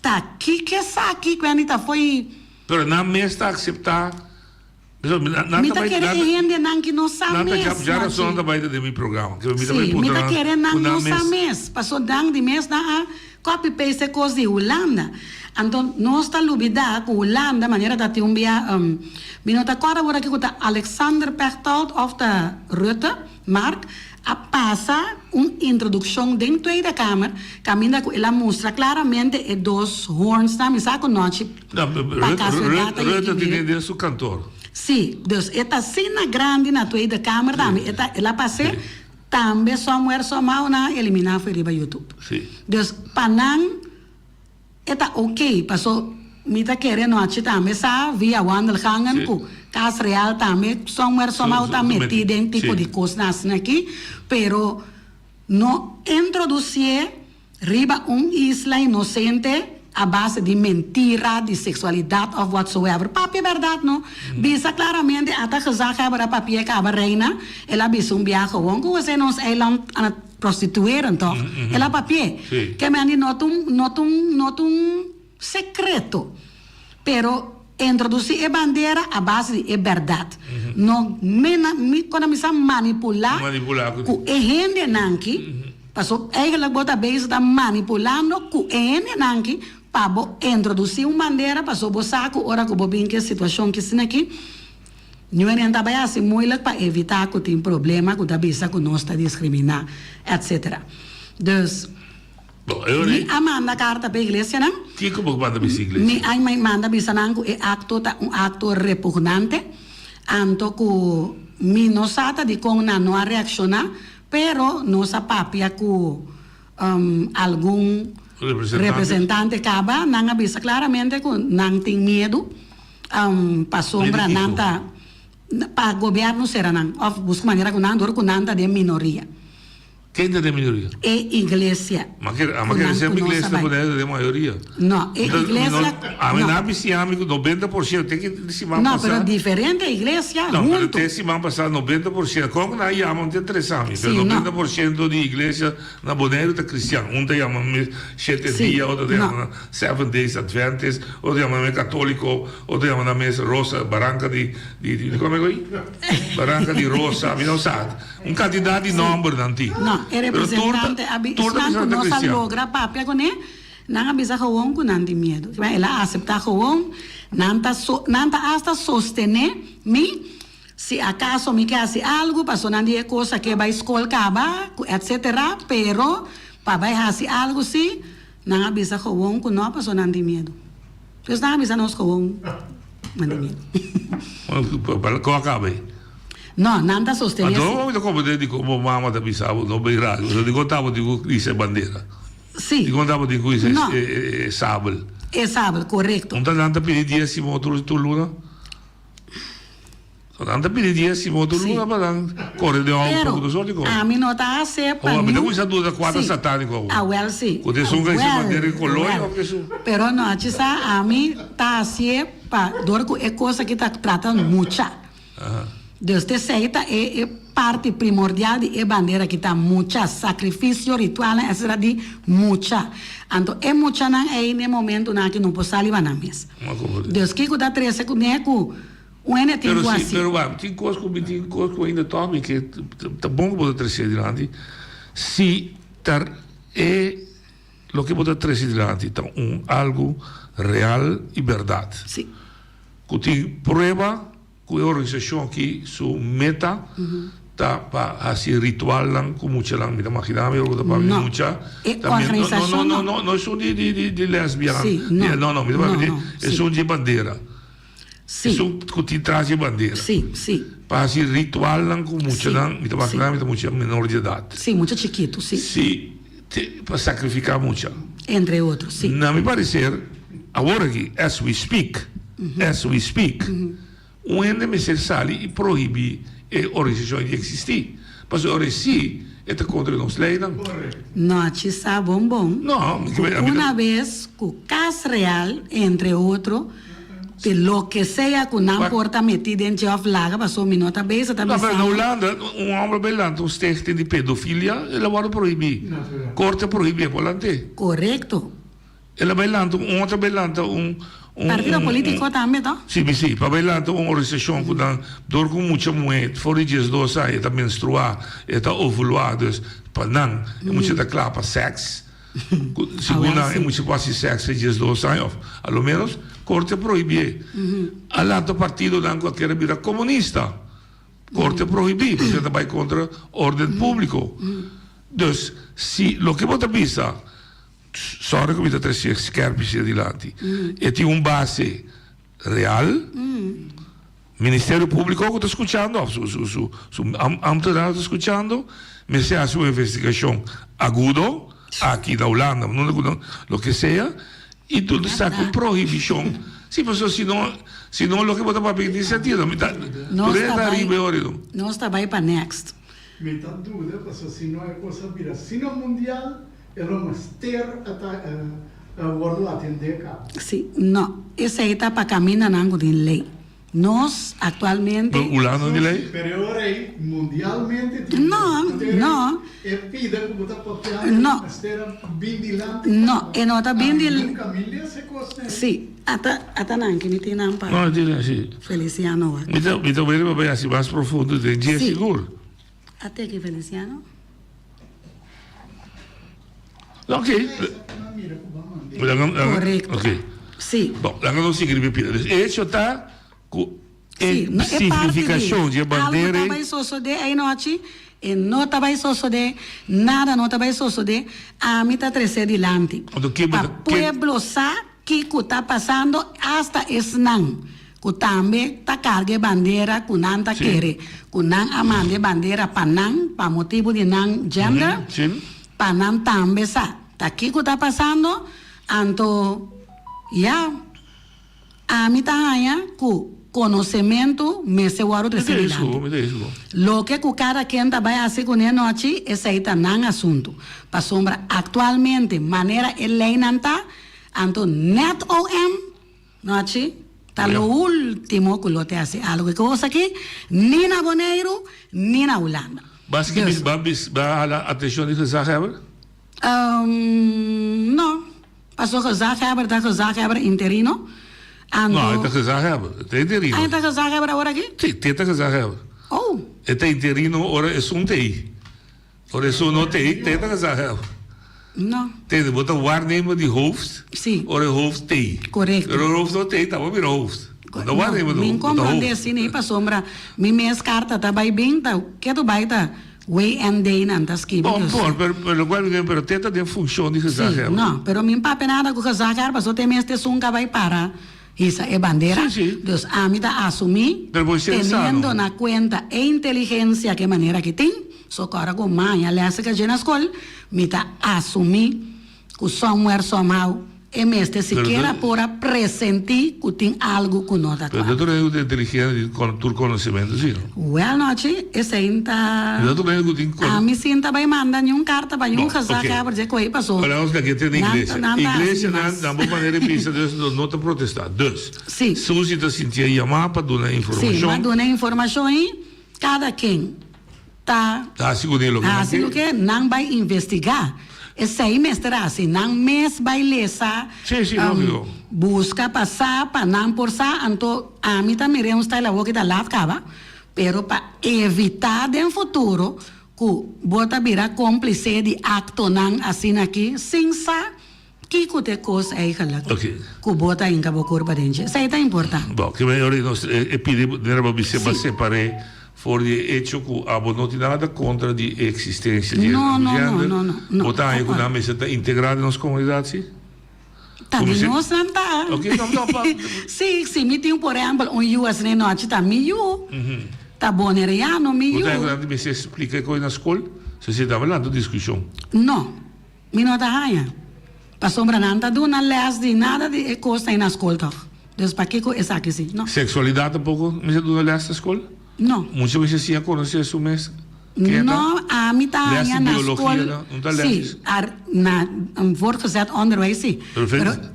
tá aqui que essa aqui que a Anitta foi. Pero na mesa aceitar. Me tá querendo render não que não sabe mesmo. Já era só da baita do meu programa. Sim, me tá querendo não sabe mesmo. Passou dang de mês na copy paste coisa de Holanda. Então nós está lubida com Holanda maneira da ter via me nota agora agora que está Alexander Pechtold of the Rutte Mark a passa introdução dentro da Câmara, caminha com ela mostra claramente os dois horns na mesa com nós. Rutte tem seu cantor. Sim, dus esta cena grande na Tweede Kamer, ela passei também somewhere somehow na eliminar foi riba YouTube. Sim. Dus panang esta ok, passou mita querendo a também sa via wandelgangen ku cas real também somewhere somehow também metido em tipo de coisas aqui, pero no introduzir riba isla inocente a base de mentira, de sexualidade of whatsoever. Papi, verdade, não? Bisa claramente, até que já acaba a papi que a reina, ela bisa viaje gewoon, que você não é lá a prostituir, então. Ela papi, que me andi not um secreto. Pero introduzir a bandeira a base de verdade. Não, quando me manipular, com a gente nanki, passou, ela bota base da manipulando com a gente nanki, para introduzir uma bandeira, passou o saco, ora que o bobinho que a situação que está aqui, não é nem também assim muito para evitar que tem problema, que a bisa que nós está discriminar, etc. Dus, me manda carta para a igreja, não? Que como manda para a igreja? Me manda bisa não, é acto repugnante, anto que me não sata de como não reaccionar, pero nossa papia com algum representante acaba não avisa claramente que não tem medo para sombra nanta para governo será não of busca maneira que não dor com nanta de minoria. Quem é de minoria? É igreja. Mas que sempre igreja é de maioria. Não, é igreja. A mim não se amigo 90% tem que se passar. Não, pero diferente igreja. Não, pero tem se passar 90%. Como não chamam de 3 anos, 90% de igreja na Bonaire é cristiano. Um te chama 7 dias, outro te chama 7 Days Adventist, outro te chama católico, outro te chama mesa rosa, barranca de como é que barranca de rosa, não sabe. Candidato de nome danti. Não, é representante, não nossa logra papia com ele, não avisa com o não tem medo. Ela aceita com não hasta sostener me se acaso me quer algo, passou na dia coisa que vai escola acaba, etc. Pero para vai fazer algo se não avisa com o não passou não tem medo. Então não avisa nós com o não tem medo. Para qual acaba? No, nada sostenere. Ma non come te dico, mamma ti pensavo, non mi radio, ti contavo di cui sei bandiera. Sì. Ti contavo di cui sei sable. È sable, corretto. Non ti hanno per 10 tu luna? Anda per 10 moto lunga para corre de alto do sorte com. A mim não tá a ser para. Oh, me dá coisa do 4 satânico. Ah, well, sim. O de sunga esse bandeira colônia, pero não, a mim tá a ser para dorco é coisa que tá tratando mucha. Deus te aceita é parte primordial de bandeira que tá mucha sacrifício ritual essa de mucha. Então é mucha não é no momento na que não posso sair na mesa. Deus que dá 13 com neco Pero sim, pero tem coisas que ainda tomam que tá bom que pode trazer adiante. Se tar é o que pode trazer adiante, então algo real e verdade. Sim. Que tem prova que a organização que sua meta tá para assim ritual lá como muita lá me imaginava eu para muita não são de lesbiana. Não, é só de bandeira. Sim. Isso que traz a bandeira. Sim, sim. Para esse ritual lá com muita lá, me imaginava muita menor de idade. Sim, muito chiquito, sim. Sim, para sacrificar muita. Entre outros, sim. Não me parecer, agora aqui, as we speak, o ende me ser sali e proíbe a organização de existir. Mas agora sim, é contra nós lei, não? Não, te sabe bom. Não, uma vez, com caso real, entre outros, de lo que sea que não porta metido dentro da flaga, passou um minuto a vez, tá pensando. Na Holanda, homem belante, stichting de pedofilia, ela vai proibir. Corte proibir, volante. Correto. Ela belante, outro belante, partido político também, tá? Sim, para belante, uma organização que dá dor com muita moeda, fora de 2 anos, está menstruar, está ovulado, para não, é muito da clara para sexo. Segunda, é muito quase sexo de 2 anos, ao menos. Corte proibir. All'altro partido não qualquer vira comunista. Corte proibir, porque você vai contra ordem público. Então, se o que você pensa, só que você traz esquerpes adiante, e tem base real, Ministério Público que está escutando, Amsterdam está escutando, mas se hace uma investigação aguda, aqui da Holanda, não o que seja, e tudo está com proibição. Sim, mas se não o que você vai pedir iniciativa, não está bem para next. Me dá dúvida, porque se não é coisa vira sino mundial, é uma ester a world atender cá. Sim, não. Essa está para caminhar não de lei. Nós, atualmente... Holanda de lei? Superior aí, mundialmente... Não. É pida como está papel... Não. Não, é não está bem de... Nunca me lê essa coisa. Sim, até não, que me tem não para... Não, diga assim. Feliciano. Me dá bem assim, mais profundo, de dia seguro. Até que Feliciano? Ok. Correto. Ok. Sim. Bom, lá não se escreve pida. Isso está... significação de bandeira. Algo vai suceder aí noite, e não vai suceder nada, não vai suceder. A mim está crescendo adiante. Para pueblo sabe que está passando hasta esse não. Que também está carregando bandeira, que não está querendo, que não amande bandeira para não, para motivo de não gender, para não também sabe. Está aqui que está passando, então, a mim está aí, que conhecimento me se guarda de seguridade. Lo que cada quem vai fazer com a noite, esse aí está não assunto. Para sombra, atualmente, maneira ele não está, então, net OM, noite, está o último que lo te hace. Algo que você aqui, nem na Bonaire, nem na Holanda. Mas que vai a atenção de Zagreb? Não. Passou que Zagreb interino. Não, está Zagreb, está interino. Está Zagreb agora aqui? Sim, está Zagreb. Oh. Está interino, ora é um TI. Ora é não TI, está Zagreb. Não. Tem de botar o waarnemer de hoofd. Sim. Ora é hoofd TI. Correto. Ora hoofd não TI, está weer hoofd. Não, me compreende assim, nem para sombra. Minhas cartas está bem, que tu vai estar. Way and day não está escrito. Bom, pero tenta de função de Zagreb. Não, pero minha papo nada com Zagreb, só tem este sunga vai para. Essa é bandeira. Sim. Então, a mim está assumir, tendo na conta a inteligência que maneira que tem, só que agora com mãe, aliás, que a gente na escola, me está assumir que somewhere, somehow, e mestre siquiera para presentir que tem algo que não está claro. Pero tu é inteligente com tu conhecimento, sim? Well, noche, esse ainda... A mim sinta vai mandar nenhum carta para nenhum casar que abre de coisa passou. Falamos que aqui tem na igreja. Igreja não é maneira de pensar, não está protestar. Dois. Sim. Susi está sentindo chamar para dar informação. Sim, para dar informação aí, cada quem está... Está seguro que não vai investigar. Esse aí, mestre, assim, não mês vai lesar, busca passar, para não forçar, então, a mim também é um style que da lá ficava, pero para evitar no futuro, que bota virar cúmplice de acto não assim aqui, sem sa, que te coisa aí, que bota em cabo corpo dentro. Isso aí é importante. Bom, que melhor nós pedimos, para separar. Por de hecho que não tem nada contra de existência de não. Botar aí com a mesa está integrada nas comunidades, sim? Tá de nós não tá. Sim, me tem por exemplo US nem noite tá meio. Tá boneriano meio. Você explica coisa na escola? Você está falando de discussão? Não, me não tá raia. Passou para não tá do na les de nada de coisa aí na escola tá. Deus para que é aqui sim, não? Sexualidade pouco, me do na les da escola? Não. Muitas vezes sim a conhecer isso mesmo. Não, a mim tá aí na escola. Sim, na voortgezet onderwijs sim.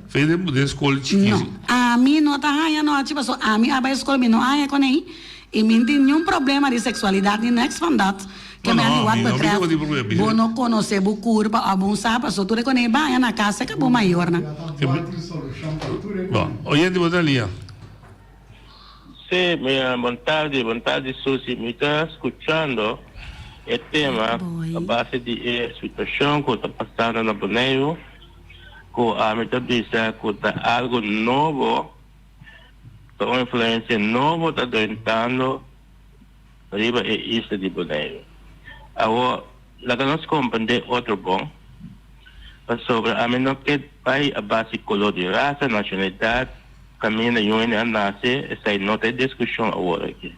Vede de escola chiquinha. Não, a mim não tá aí não, tipo só a mim a escola me não aí com aí e me tem nenhum problema de sexualidade next van dat. Que me ali betreft, vou não conhecer o curva, algum sabe, só tudo com aí vai na casa que é bom maior, né? Bom, oyente botalia. Sí, boa tarde, Susi. Me está escuchando el tema a base de situación que está pasando en Bonaire, que a mí también dice que está algo nuevo, una influencia nueva está entrando arriba e isla de Bonaire. Ahora, la que nos comprende otro bon, sobre a menos que hay a base de color de raza, nacionalidad, caminho da União nasce, essa não tem discussão agora aqui.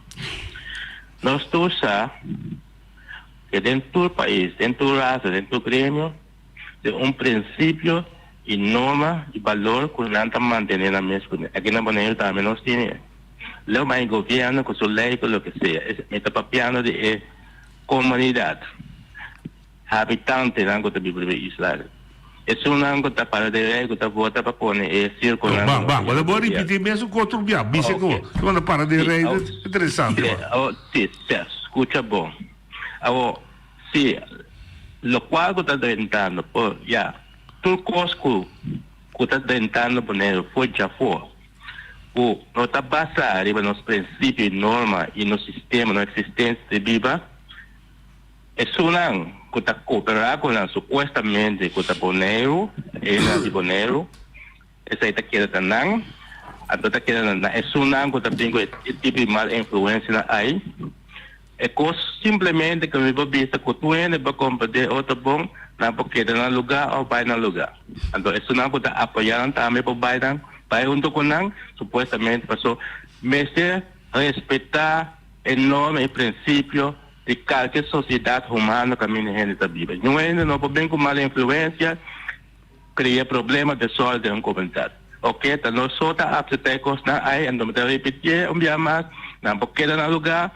Nós todos sabemos que dentro do país, dentro da raça, dentro do grêmio, tem princípio e norma e valor que não está mantendo na mesma. Aqui na Bonaire também nós temos. Lá mais governo, com sua lei, com o que seja. Está papiando de comunidade. Habitante, não que está vivendo em Israel. Isso não está para de rei, está volta para pôr é circular. Agora vou repetir mesmo com outro bicho. Bicho que quando para de rei é interessante. Sim, escuta bom. Agora, se o qual está tentando, por já, tudo coisa que está tentando poner foi já for. O não está baseado nos princípios, normas e no sistema, na existência de vida. Isso não que está cooperando com a supostamente que está Bonaire, de Bonaire, essa está querendo não, a está querendo não, isso não que está tendo esse tipo de mal influência aí, é coisa simplesmente que me vou vista que tu ainda vai compreender outro bom, não porque no lugar ou vai no lugar, então isso não que está apoiando também para vai junto com não, supostamente passou, mas respeitar enorme princípio de qualquer sociedade humana que a minha gente está viva. Não podemos com mala influência criar problemas de solo de comunidade. Ok? Então nós só está a costa aí, então me repetir dia mais, não porque no lugar,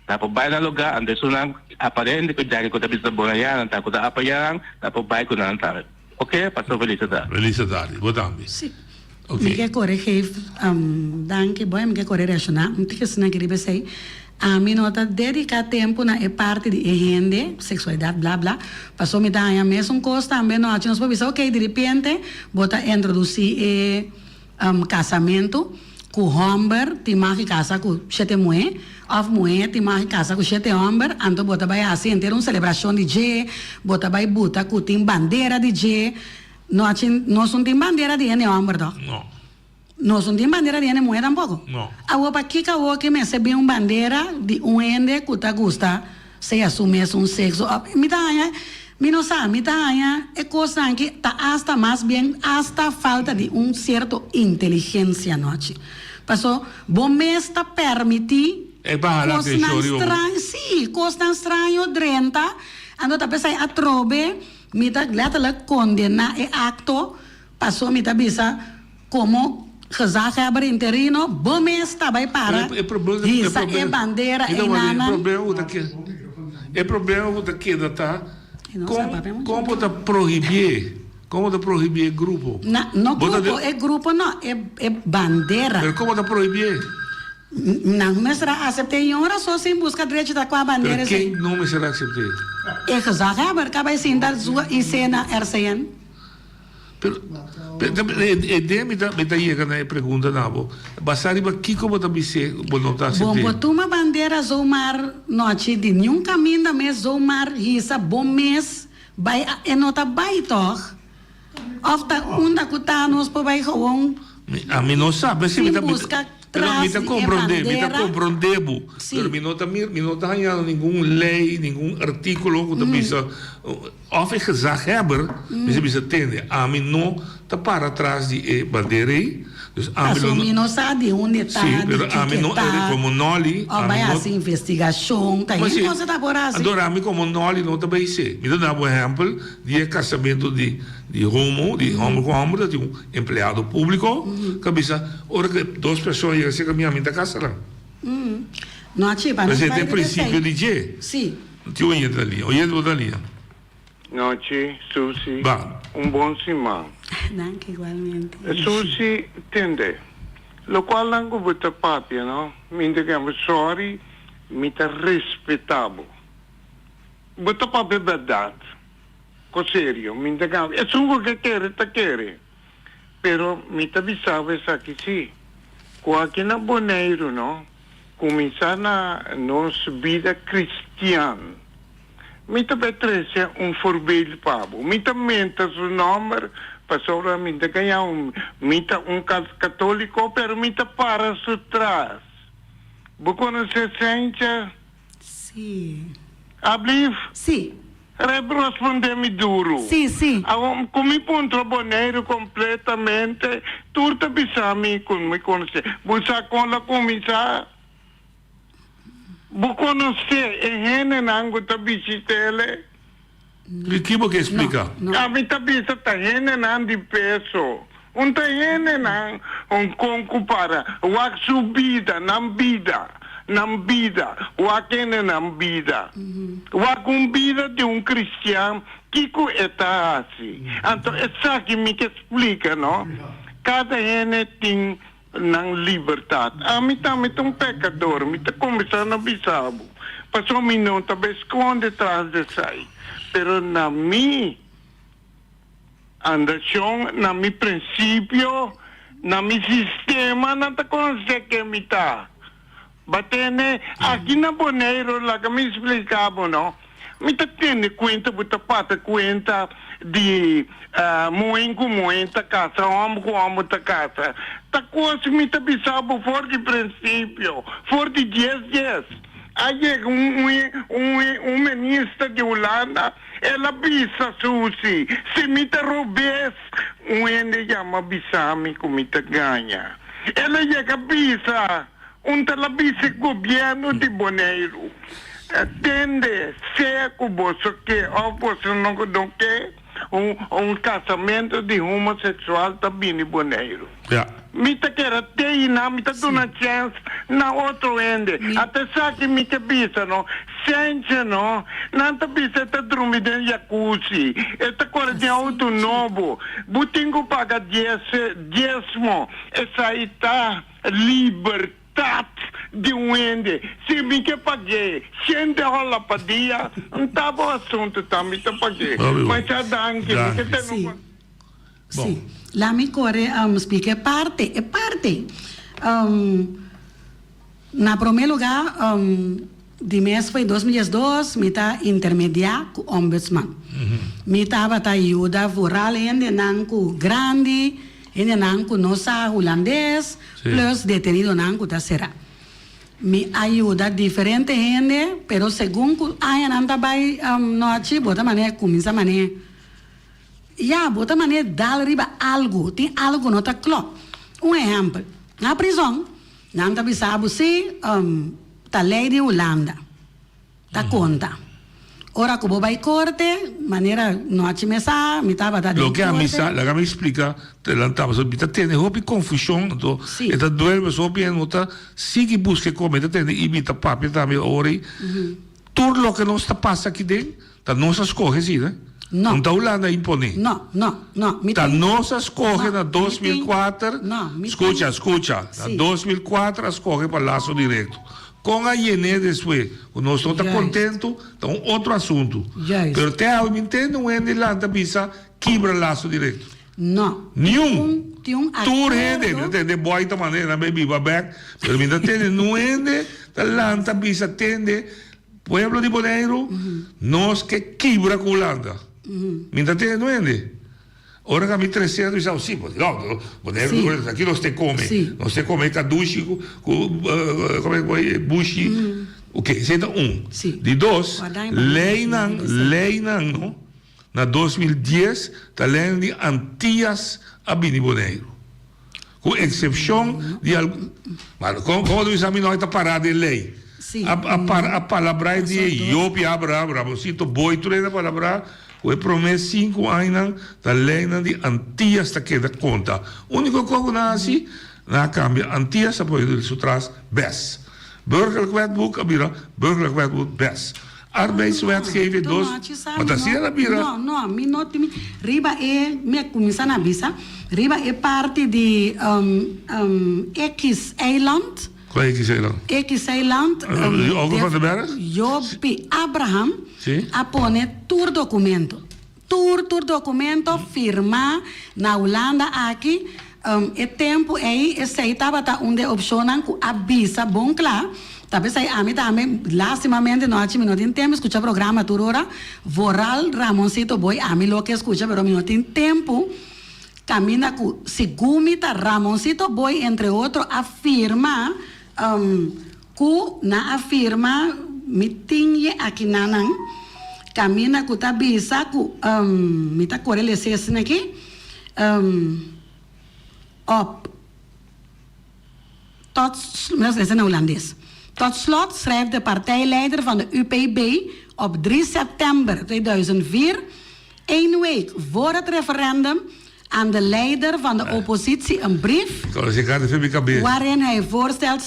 não pode vai no lugar, então isso não aparente que já que está vista bonaiana, não está apoiando, não pode vai com não tá. Ok? Passou felicidade. Felicidade. Boa tarde. Sim. Me quer correr, danke, boy, me quer correr reacionar, não tem que se não querer sei. A mim não está dedicar tempo na parte de higiene, sexualidade, blá blá. Passou me dar a mesma coisa também, nós podemos pensar, ok, de repente, bota introduzir casamento com homem, tem mais que casa com 7 mulheres, ou mulher tem mais que casa com 7 homens, então bota vai assim, ter uma celebração de dia, bota vai botar com tem bandeira de dia, nós não tem bandeira de homem, não? Nós não temos bandeira de mulher tampouco. Não. Agora, para que me recebe uma bandeira de um ende que está gosta, se assume um sexo, me não sabe, é coisa que está hasta mais bem, hasta falta de certa inteligência, noite. Passou, bom mês está permitir, coisa estranha, sim, coisa estranha, drenta, então está pensando, a trobe, me está condenar é acto, passou me tabisa como gezag hebben interino, bom mês também para. Isso é bandeira e nana. É problema daqui da tá. Como tá proibir? Como tá proibir grupo? Não grupo, é grupo não, é bandeira. Mas como tá proibir? Não me será aceitei hora só sem buscar direito da com a bandeira. Quem não me será aceitei? É gezag hebben, acaba sem dar sua e cena RCN. Me tá chegando a pergunta nabo. Basari ba kiko ba tabi se bonota se. Bom, botuma bandeira zomar noite de nenhum caminho da mês zomar hisa bom mês vai enota vai toch. Ofta unda kutanos po vai gewoon. A mim não sabe se me tá me tá compreendendo, pero me não tá ganhando nenhum lei, nenhum artículo que tá bisa of é gezaghebber, mas bisa tende. A mim não tá para trás de bandeira aí. Dus a mim não sabe onde está. Sim, pero a mim não é como noli. Vai assim investigação, tá aí coisa da borase. Adora a mim como noli não tá bem ser. Me dá um exemplo de casamento de homo com homo, de empregado público, que bisa ora que duas pessoas chegam se caminham da casa lá. Não ativa, mas é princípio de G. Sim. Tu olha dali, Noite, Susi. Bom semana. Danke, igualmente. Susi, entende? Lo qual lango butta papia, no? Mi indicamos sorry, mi ta respettavo. Butta papia verdade. Co serio, mi indicamos. É sungo che quere. Pero mi ta avisava essa que sim. Qualche na boneiro, no? Começar na nossa vida cristiana. Mita betresse voorbeeld pabo. Mita menta su nummer, pasora mita ganha mita católico, pero mita para su trás. Bucono se sente? Sim. Abliv? Sim. Responde-me duro. Sim. Come ponto boneiro completamente, turta bisami com me conhecer. Busa com la comisar. Bucono se hene nango tabisitele. Que você explica? A mim tabisa tá hene nan de peso. Ta hene nan conco para wak subida nam vida. Wak hene nam vida. Wak vida de cristiano kiko eta assim. Então essa que me explica, não? Cada hene tem nang liberdade. A mim também é pecador, me tá começando a bisabo. Passou me não tá esconde atrás de sai. Pero na mi andação, na mi princípio, na mi sistema, não tá consegue que me tá. Batene aqui na Boneiro, lá que me explicava, não? Me tá tendo conta, buta pata conta de muita casa, homem com homem da casa. Tá quase me tá bisabo fora de princípio, fora de 10. Aí ministro de Holanda, ela bisa Susi, se me tá roubes, ende chama bisami como me tá ganha. Ela chega bisa, ela bisa governo de Boneiro. Atende, se com você que você não quer casamento de homossexual também em Boneiro. Mita quer ter na mita dona chance na outro ende. Até sabe me que bisa não, sente não, não tá bisa tá dormindo em jacuzzi. Esta coisa de auto novo, butingo paga 10, essa aí tá liberta. De ende, se me que paguei, gente rola para dia, não tá bom assunto, tá me tá paguei. Mas já danke, que tem um. Sim, lá me corre, explica parte. Na primeiro lugar, de mês foi 2002, me tá intermediar com o ombudsman. Me tava tá ajuda rural ainda nanco grande, ainda nanco nossa holandês, plus detenido nanco da será. Me ajuda diferente gente, pero segundo ai nanda vai noite, bota maneira começa maneira. Bota maneira dar riba algo, tem algo não tá claro. Exemplo, na prisão, nanda bisabo se tá lei de Holanda, tá conta. Ora como vai corte, manera no ci mesa, mi tava da Lo che a misa, la che mi explica, te l'antava, so bita tiene hopi confusione, to, e ta duerme so bien nota, si che busca come te tiene i bita papi tammi ori. Tur lo che non sta passa qui dentro, ta non sa scoge sì, né? No. Non ta Holanda impone. No. Ta non sa scoge na 2004. Scusa, na 2004 scoge para laço direto. Com a INE depois, o nosso está contento, então outro assunto. Pero até ao entendo não é de lá da bisa quebra laço direto. Não. Nenhum. Tu rende, de boa maneira, baby back, pero ainda tem não é de lá da bisa tende pueblo de Bonaire, nós que quebra com Holanda. Ainda tem não é. Ora che mi 300 diciamo sì, no, aqui non si come, non si come caduci, come poi bushi, ok, senta di dos, lei non, no? Na 2010, ta lei di Antillas a Bini Bonaire. Con eccezione di ma come diciamo noi ta parada in lei. A palabra di Iopi abra, sito boi tu da palabra. O promesso 5 anos da lei de Antillas está que dá conta. O único que nasce na cambia Antillas apoio do seu trás best. Burgerlijk wetboek abira burgerlijk wetboek best. Arbeidswetgeving dos. Maar dat zie je dat bira? No, mi noti mi riba me começa na bisa. Riba parte de X-eiland. Qual é X-eiland? X-eiland. Over van den Berg? Jopi Abraham. Apone tur documento firma na Holanda aqui e tempo aí estava tá onde opcionam com avisa bom claro talvez aí a mim também lastimamente não tem tempo escutar programa turora voral Ramoncito boy a mim lo que escuta pero não tem tempo camina com segumita Ramoncito boy entre outros afirma na afirma mitinye aqui nanang camina com tabisa com mita correle sesna aqui op tot dat is in Hollands. Tot slot schrijft de partijleider van de UPB op 3 september 2004 1 week voor het referendum aan de leider van de oppositie een brief waarin hij voorstelt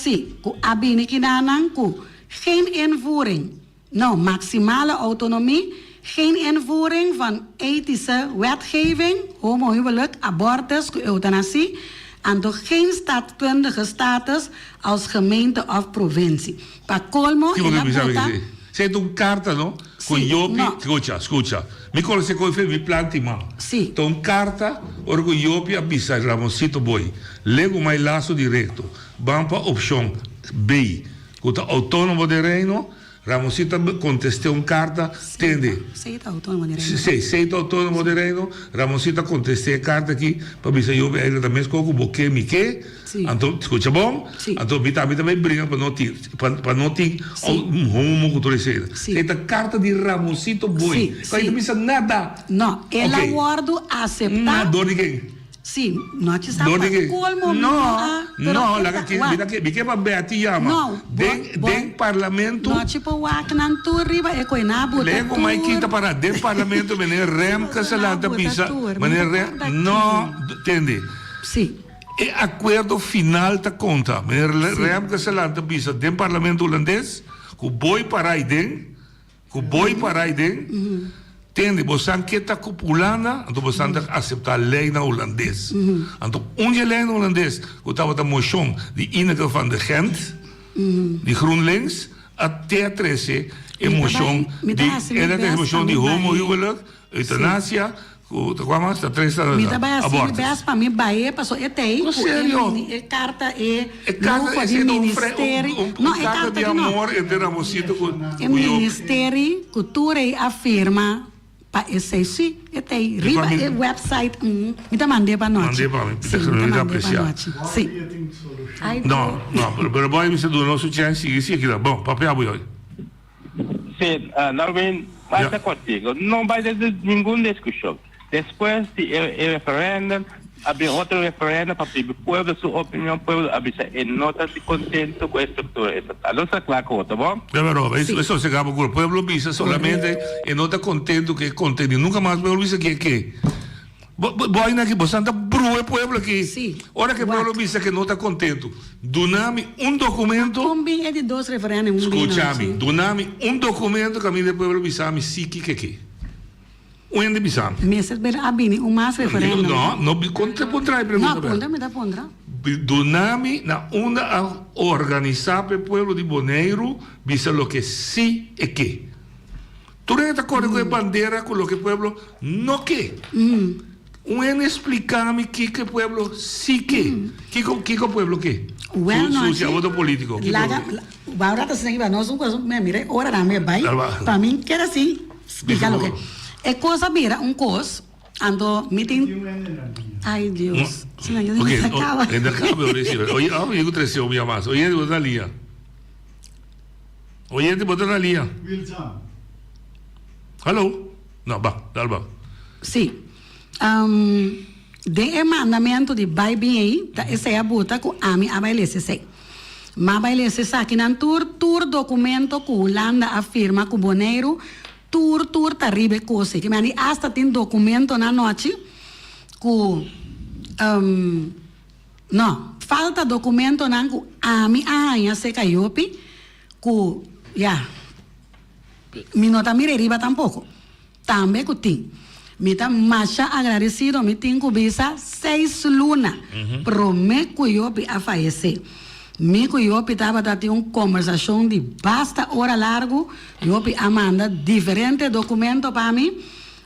geen invoering. Nou, maximale autonomie, geen invoering van ethische wetgeving, homohuwelijk, abortus, euthanasie en toch geen staatkundige status als gemeente of provincie. Pa colmo in la puta... Sento un carta, no? Con Iopi, scusa. Mi conosce come mi planti ma. Sì. Un carta, orgo Iopi abisa Ramoncito boy. Lego mai laço direto. Bampa opção B. Kuta autonomo de reino, Ramoncito contestou um carta, tende. Seita autonomo de reino. Seita autonomo de reino, Ramoncito contestou a carta aqui, para bisa eu ele também escolhe boque mi que. Então, escuta bom? Então, me também briga para não ter rumo cultura cedo. Esta carta de Ramoncito boy. Aí não precisa nada. Não, ela guardo aceitar. Nada de quem? Sì, non ci sta colmo. No, la che mi chiama Beati Yama. No, del Parlamento. No, ci può waknan tu riba e coi nabu. Lego mai kita para del Parlamento meneer Remke Salata Pisa. Meneer no, entende? Sì. E acordo final ta conta. Meneer Remke Salata Pisa del Parlamento holandês, ku boy para iden. Tende, bosan que está copulando, então bosan está aceitar lei na holandês. Então, onde lei na holandês, eu estava da moção de Ineke van de Gent, de GroenLinks, até a 13, a moção de homohuwelijk, eutanásia, kwam sta 3 abortos. Para mim, Bahia passou etei. Carta é carta de ministério. Não, é carta de amor entre Ramoncito com o Ministério Cultura e afirma para esse sim, etei. Riba é website. Me mandei para nós. Mandei para mim. Sim. Não, mas vai me ser do nosso chance e aqui lá. Bom, papel aí. Sim, Norvin, vai estar contigo. Não vai ter nenhuma discussão. Depois do referendo, Había otro referendo para el pueblo, su opinión, pueblo, había no está contento con la estructura estatal. ¿No está claro, ¿no? Pero eso se acaba con el pueblo visa solamente y no está contento que contenido. Nunca más pueblo visa que Voy aquí, vos anda brue pueblo aquí. Sí. Ahora que el pueblo visa que no está contento, doname un documento. Combin é de 2 referendos. Escúchame, doname un documento que a mí del pueblo visa me sí que. Un de visa. Meses ver abini mais referendo. No, contra pregunta. No, me da pondra. Doname na onda a organizar el pueblo de Bonaire, visa lo que sí es que. Tú eres de acuerdo con la bandera, con lo que el pueblo no que. Explícame qué que pueblo sí que. ¿Qué pueblo qué? Bueno, su voto político. Ahora te sigo, no son cosas, mire, ahora dame vai. Para mí que era assim, explica lo que. É coisa mira, cos ando meeting. Ai Deus. Ok, ainda acaba eu recebi. Oye, eu trouxe o minha massa. Oye, eu botar linha. Oye, botar na linha. Alô? Não, dá. Sim. De mandamento de vai bem aí, essa é a bota com a mim abailece sei. Mas abailece aqui na tur documento que Holanda afirma que Bonaire tur tá ribe coisa que me hasta tem documento na noite que não falta documento na que a mim se caiu que mi nota mire riba tampoco. Também que tem. Me tá mais agradecido, me tem que visa 6 lunas. Prometo que eu a falecer. Me que eu estava tendo uma conversação de basta hora largo. Eu amanda diferentes documentos para mim.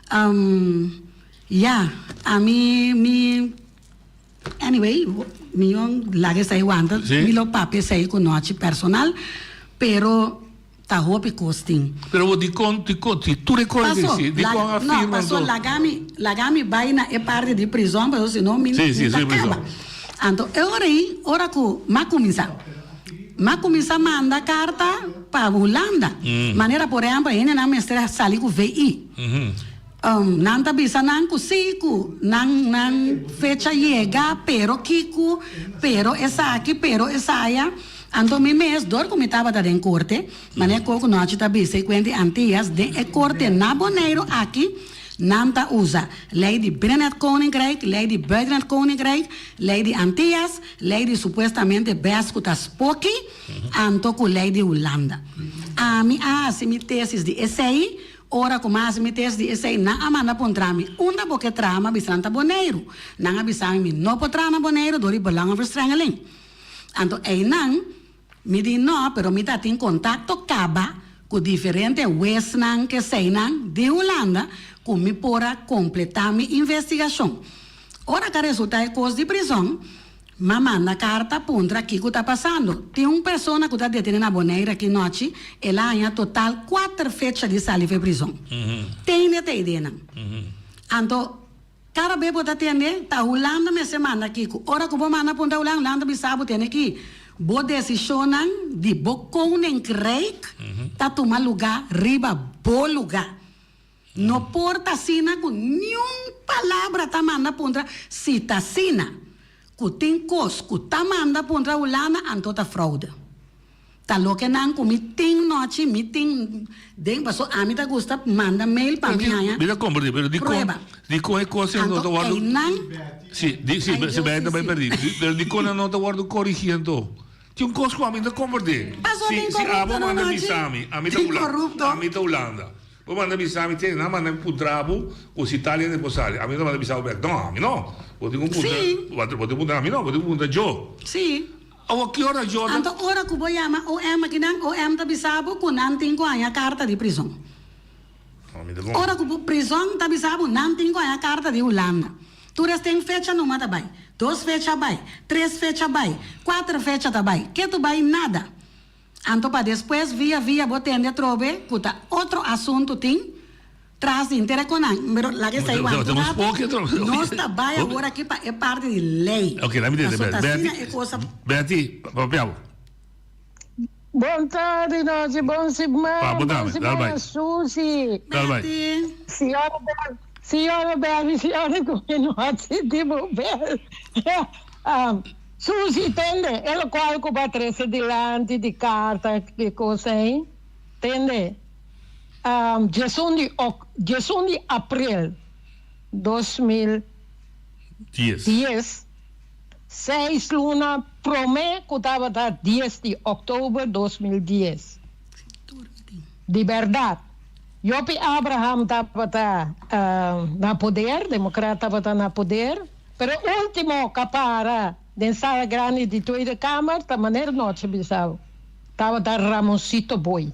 A mim, anyway, me larga sair wanda, me lo papi sair com noite personal, pero tá roupa costing. Pero di conti, tu ricordi sì, di con afirma. No, passou lagami vai na é parte de prisão, mas senão me prisão. Então, ora que ma começa a mandar carta para Holanda. Maneira, por exemplo, ainda não me sali com VI. Não tá bisa não consigo, não fecha chega, pero essa aqui, essa aí. Então, me mês, como estava em corte, mas é que nós também se quente antias de corte na Bonaire aqui, não tá usa lei de Binnenland Koninkrijk, lei de Buitenland Koninkrijk, lei de Antillas, lei de supostamente Basco das Poki, então com lei de Holanda. A mim, se me tesis de SI, ora com mais me tesis de SI, não amanda pontrami, uma porque trama bisanta Bonaire, não abisami não potrana Bonaire, dori belangen verstrengeling. Então, aí não, me diz não, pero me tá em contato caba com diferentes westnan que seinan de Holanda, com me pora completar minha investigação. Ora que resulta é coisa de prisão, mas manda carta contra aqui que está passando. Tem uma pessoa que está detida na Bonaire aqui noite, ela tem total 4 fechas de salir de prisão. Tem de ter ideia, não? Então, cada vez que você tem, tá Holanda me semana aqui. Ora que você manda para Holanda me sabe tem aqui. Boa decisão de Koninkrijk, tá tomar lugar, riba, bom lugar. Não porta assina com nenhuma palavra tá manda para se tá assina. Que tem coisa que tá manda para Holanda, então tá fraude. Tá louco não, que me tem noite, me tem... Den passou, a mim tá gosta, manda mail para mim. Mira como, pero dico é coisa não tá guardo... Sim, se vai também perdi. Pero dico não tá guardo corrigindo. Tinha coisa que a mim tá converter. Se a vou manda bisami, a mim tá Holanda. Vou manda bisami, tem na manda putrabo, os italianos deposali. A mim não manda bisami, não, a mim não. Vou ter um punta, vou ter punta a mim não, vou ter um punta eu. Sim. A que hora eu? Então, hora que vou chamar o M que não, o M tá bisabo, que não tem a carta de prisão. Hora que prisão tá bisabo, não tem a carta de Holanda. Tu tem fecha no mata vai, 2 fecha vai, 3 fecha vai, 4 fecha tá vai, que tu vai nada. Então, para depois, via, botando trove, que tá outro assunto tem, traz de interesse com nós. Mas lá que saiu antes, nós vai agora aqui, é parte de lei. Ok, lá me diz, Betty, papel. Boa tarde, noite, bom semana. Boa tarde, Suzy. Betty. Signora Belli, signora Cominotti, tipo Belli. Susi, intende? E lo qual va trece di carta, che cosa è? Intende? 18 di aprile 2010, 6 luna prome que estava da 10 de outubro 2010. De verdade. Jopi Abraham estava na poder, democrata estava na poder, pero último capara da sala grande de Tweede Kamer, da maneira noite bisau, estava da Ramosito Boi.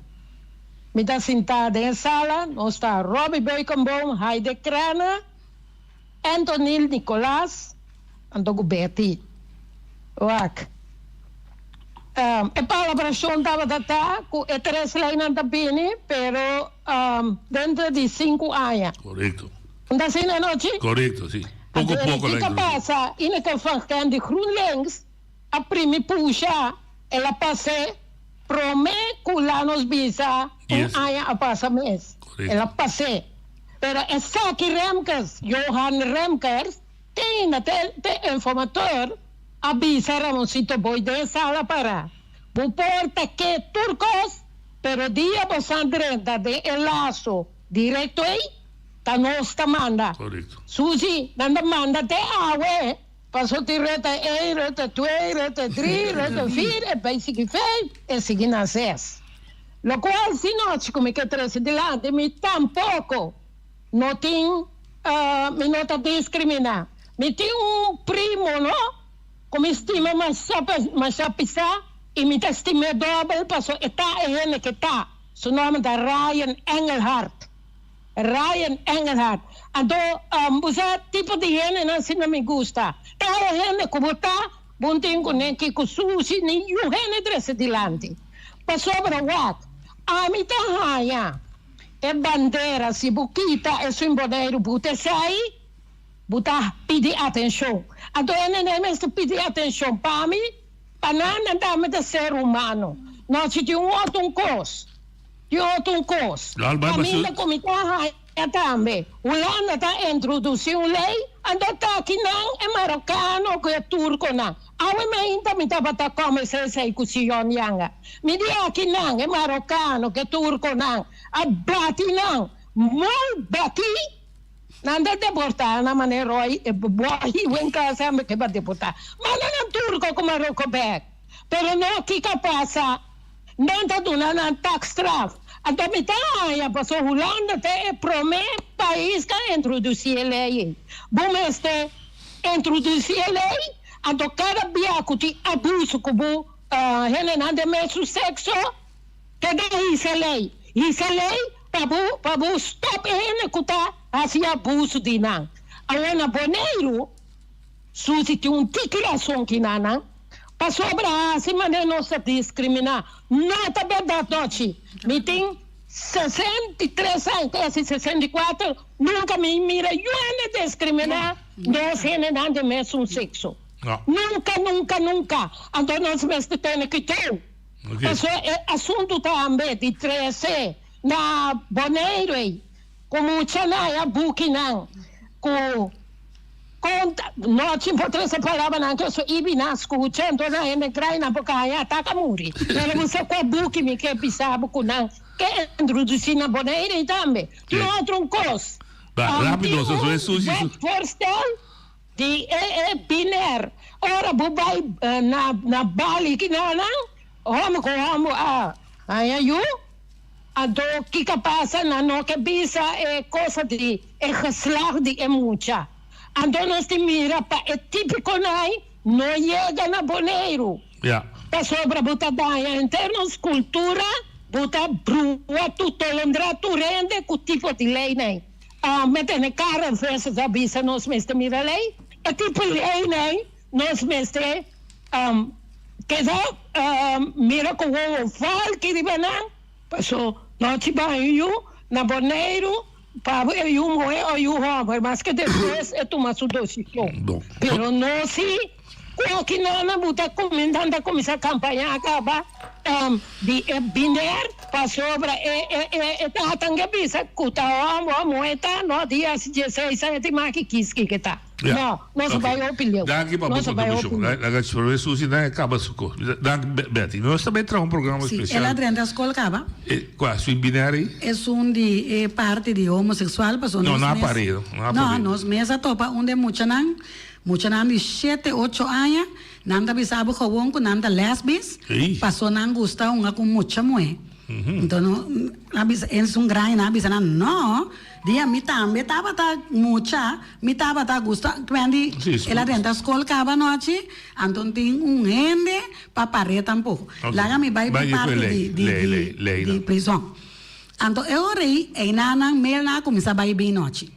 Me está sentada em sala, nós está Robbie Boykenboom, Heide Krana, Antonil Nicolás, Antogo Betty. Wak. E palabração estava data, com e 3 leinas da Bini, pero dentro de 5 anos. Correcto. Não assim na noite? Correcto, sim. Pouco a pouco. O que passa, e que faz de Groenlinks, a prima puxa, ela passa, promete que lá nos visa, ano a passa mês. Ela passa. Pero essa que Remkes, Johan Remkes, tem até informator, avisa Ramosito Boi de sala para. Bu porta que turcos, pero dia bastante renta de elaço direto aí, tá nossa manda. Correto. Susi, nanda manda te awe, passou de reta 1, reta 2, reta 3, reta 4, e vai seguir feio, e seguir na 6. Lo qual, se nós como que trouxe de lá, de mim tampouco, não tem, me não tá discriminar. Me tem primo, não? Como estima, mas sapisa, e me estima double, passou, e tá, ele que tá, seu nome é Ryan Engelhardt. Ryan Engelhardt. Então, você tipo de gente não se não me gusta. Tá a gente como tá, bom tempo nem que com sushi nem o gente dresse dilante. Passou para o what? A mim tá raia. É bandeira se buquita é simboleiro bute sai. Buta pedir atenção. Então ele nem mesmo pedir atenção para mim. Para nada dá-me de ser humano. Nós temos outro coisa. De outro coisa. A minha comitada é também. O Holanda está introduzindo lei, anda tá aqui não é marocano, que é turco não. A minha ainda me estava a começar a com o senhor Yanga. Me diz aqui não é marocano, que é turco não. A bati não, mal bati. Nanda deportar na maneira aí, boa em casa me que vai deportar. Mas não é turco como Marocco back. Pero não que passa. Não está dando tax straf. A domitária passou Holanda até promete país que introduzir a lei. Bom, este introduzir a lei, a do cada biaco de abuso como Renan de mesmo sexo, que dá isso a lei. Isso a lei, para stop ele que está assim abuso de não. Agora, Boneiro, Susi tem tikração que não. Passou para assim, mas não se discriminar. Não é verdade, noite. Me tem 63 anos, quase 64, nunca me mira, eu não discriminar, nós não de mesmo sexo. Nunca. Então nós mesmo temos que ter. Passou assunto também de 13, na Boneiro, como o Chanaya Bukinang, com não tinha essa palavra não que eu sou ibinasco o centro na entrar na boca aí ataca muri mas você com buque me que pisava com não que introduzir na boneira também tem outro coisa rápido isso é sujo forstel de biner ora bubai na Bali que não homo com homo aí eu ado que passa na no que bisa é coisa de geslag de mucha. Então nós te mira para é típico não chega na Boneiro. Para sobra botar daia em termos cultura, botar brua tudo lembrar tu rende com tipo de lei nem. Metendo cara vezes a bisa nós mesmo mira lei. É tipo lei nem nós mesmo quer dizer mira com o fal que de não. Passou não te banho na Boneiro. Para eu morrer ou eu roubar, mas que depois é tomar sua decisão. Pero não se, qualquer nada, botar comandante começar a campanha, acaba, di biner pa sobra tatanga bisa kuta moeta no dia 16 anos maki kiski kita. No, non so vai opinião. Danke para contribuição. Ragazzi, professor Susi, acaba su co. Danke Betty. Nós também traz um programa especial. Ela dentro da escola acaba. Qual sui binari? É de parte de homossexual, passou não na aparelho, não, nós mesa topa onde muita nan de 7, 8 anos, nanda bisabo kawon ko nanda lesbis, passou nan gusta unha com muita moe. Então, abis en gran abis no, dia mi tambe tava ta mucha, mi tava ta gusta, quando ela dentro da escola acaba noite, então tem rende para parar tampouco. Lá mi vai parte de prisão. Então eu rei, e nana mel na começa vai bem noite.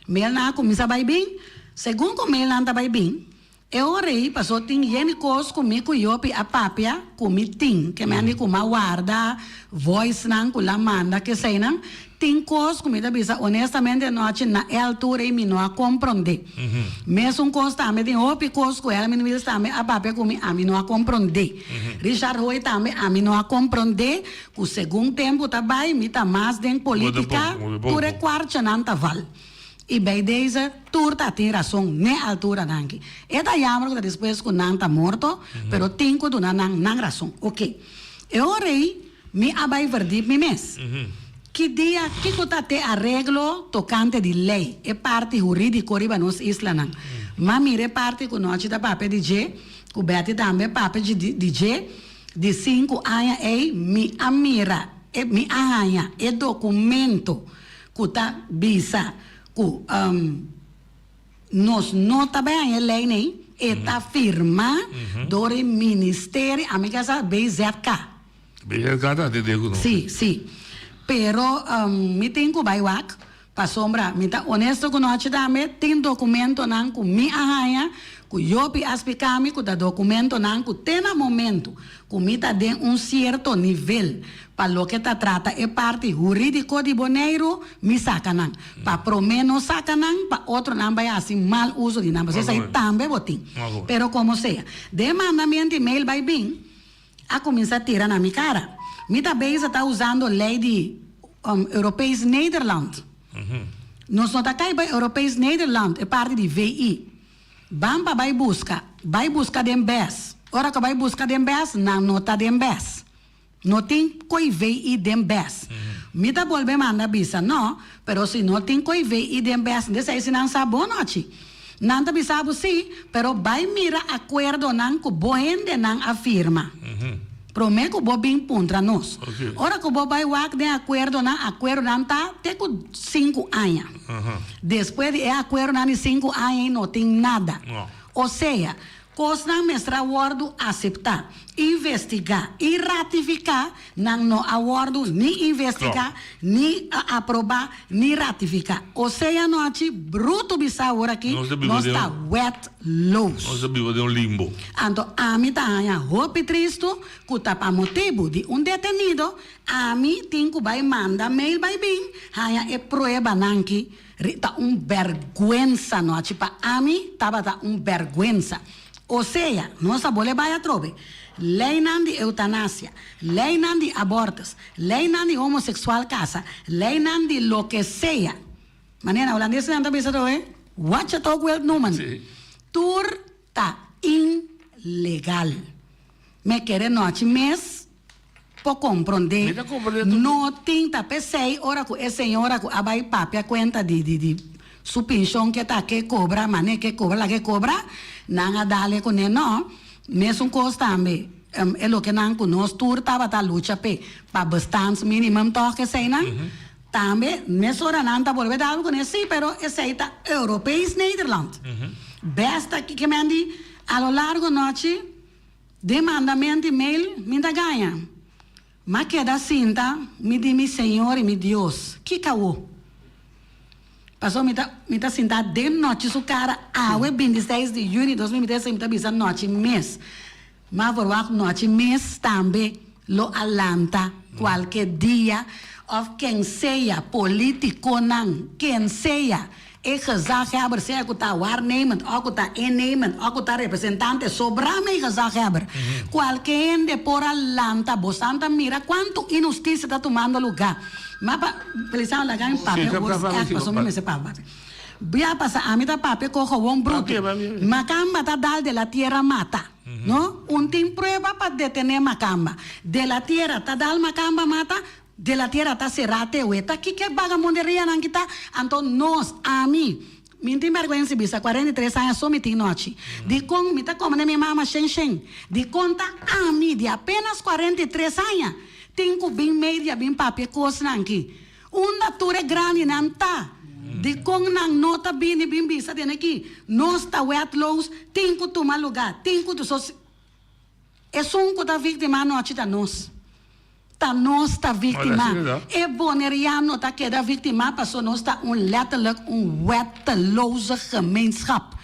Mel na começa vai bem, segundo como mel na vai bem. Eu rei, passou tem yeni cos comigo yopi a papia, comi ting, que me andi com uma guarda, voice nan com la manda que sei nan, tem cos comida bisa honestamente noite na altura e me não a compreender. Mesmo cos também tem opi cos com ela me não também a papia comi a me não a compreender. Richard Roy também a me não a compreender, que o segundo tempo tá vai me tá mais dentro política, por e quarto nan tá val. E bem deze turta tem razão na altura nanki. Eta yamro que depois que nan tá morto, pero tinco do nan razão. Ok. Eu rei me abai verdip me mes. Que dia que cota te arreglo tocante de lei é parte jurídico riba nos isla nan. Ma mire parte com noite da papel DJ, com Betty também papel de DJ de 5 anos e me amira, e me arranha, e documento cota bisa nos nota bem a lei nem eta firma do Ministério amiga sa BZK. BZK tá de digo. Sim. Pero me tem que baiwak pa sombra, me tá honesto com nós também tem documento nan com me arranha, com yopi aspicami com da documento nan com tem na momento, com me tá de certo nível. Para lo que ta trata é parte jurídico de Bonaire, me sacanan. Para promenos sacanan, para outro não vai assim mal uso de nada. Isso aí também botim. Pero como seja, de mandamento e-mail vai bem, a começar a tirar na minha cara. Me também está usando lei de Europees Nederland. Nós não tá cai para Europees Nederland, é parte de VI. Bamba vai buscar dem BES. Ora que vai buscar dem BES, não está dem BES. Não tem coi ver e dem bes. Me tá volver manda bisa, não, pero se não tem coi ver e dem bes, desse aí se não sabe noite. Não tá bisabo sim, pero vai mira acordo nan que boende nan afirma. Prometo que bo bem puntra nós. Ora que bo vai wak de acordo nan tá te com 5 anos. Depois de acordo nan 5 anos não tem nada. Ou seja, coisa mestra acordo aceitar, investigar e ratificar, não acordo nem investigar, nem aprovar, nem ratificar. Ou seja, noite bruto bisa hora aqui, nós está wet loose. Nós vivemos de limbo. Então, a mim tá aí, roupa triste, que tá para motivo de detenido, a mim tem que vai mandar mail vai bem, aí é prova nanki, tá vergüenza noite para a mim tava tá vergüenza. Ou seja, nossa bolha vai a trove. Lei não de eutanásia, lei não de abortos, lei não de homossexual casa, lei não de lo que seja. Maneira holandesa não tá pensando, Watch it ook wel noemen. Tour tá ilegal. Me quer noite mês por compreender. Não tem tá pensei ora que essa senhora que abai papia conta de su pensión que tá que cobra, mané que cobra, la que cobra, nanga dale con no, mesmo costa também. É lo que nang nós tour tava tá luta pe para bastante minimum to que sei não. Também mesmo ora não tá volver algo com esse, pero esse aí tá Europees Nederland. Besta que mandi a lo largo noite de mandamento e-mail me dá ganha. Mas que da cinta me di mi Senhor e mi Deus, que caô. Passou me tá sentado de noite su cara, 26 de junho de 2016 me tá bisando noite mês. Mas por lá noite mês também lo alanta qualquer dia of quem seja político não, quem seja e gezaghebber, sei que tá waarnemend, ook tá innemend, ook tá representante, sobrame gezaghebber. Qualquer de por alanta, bostanta mira quanto injustiça tá tomando lugar. Mas precisamos lá em papel, passou me se papai. Bia passa a mim tá papel com o bruto. Macamba tá dal de la tierra mata. No? Tem prova para detener macamba. De la tierra tá dal macamba mata. De la tierra tá serate ueta. Que bagamonderia não kita? Então nós, a mim, me tem vergonha se bisa 43 anos só me tem noite. De com me tá como minha mama Shen. De conta a mim de apenas 43 anos. Tem que bem média bem papel coisa aqui. Natura grande não tá. De com nang nota bini bim bisa den aqui. Nós tá wet lows, tem que tomar lugar, tem que é só um que tá vítima noite da nós. Tá nós tá vítima. É boneriano tá que da vítima passou nós tá letterlijk wetteloze gemeenschap.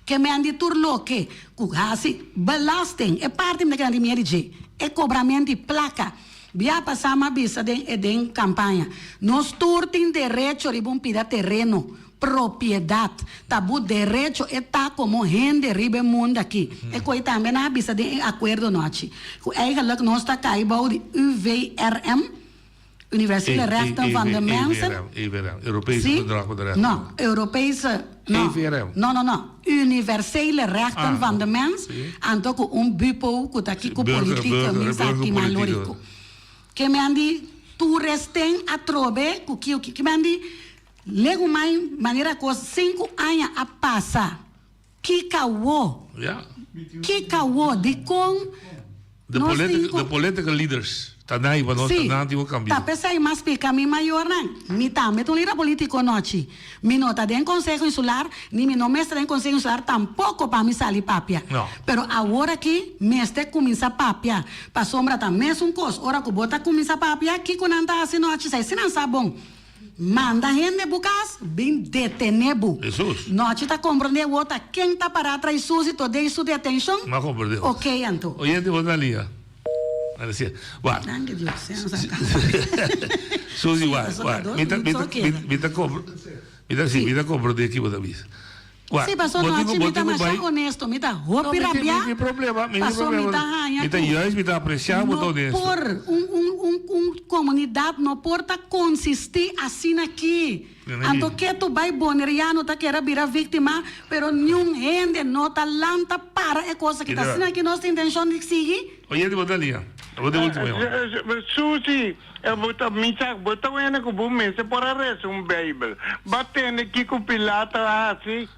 Que me andi turloke, kuhasi belasting, é parte da grande merge, é cobramento de placa. Bia passama bisa den campanha. Nós turtem direito de bom pida terreno, propriedade. Tabu direito está como rende ribe mundo aqui. E coi também na bisa de acordo noite. Eigenlijk nós está caibou de UVRM, Universele Rechten van de Mensen. Europese verdrag de rechten. No, Europese. No. Universele Rechten van de Mens. En ook bupo kutaki ku politieke mensaki malorico. Que me andi tu restem a trobe que me andi lego mais maneira coisa 5 anos a passar que caô de com the political leaders tanai para nós tanai o cambio tá pensei mais pica mi maior não mi tá me tu líder político noite mi nota de conselho insular ni mi no mestre de conselho insular tampouco para mi salir papia pero agora que mestre começa papia para sombra tá mesmo cos ora que bota começa papia que quando anda assim noite sai se não sabe bom manda gente bucas bem detenebu Jesus noite tá compreender outra quem tá para trás susi todo isso de atenção mas compreendeu ok então oye de outra linha Susi, mita compro de aqui outra vez. Sim, passou noite, mita mais honesto, mita roupa rabia. Não problema, mita yais, mita apreciar, mita honesto. Por comunidade não porta consistir assim aqui. Anto que tu vai boneriano tá queira virar vítima, pero nenhum rende nota lanta para é coisa que tá assim aqui nós tem intenção de seguir. Oye, de botar linha. Susi, eu vou botar uma com bom mês para res Bible. Batendo aqui com Pilato assim.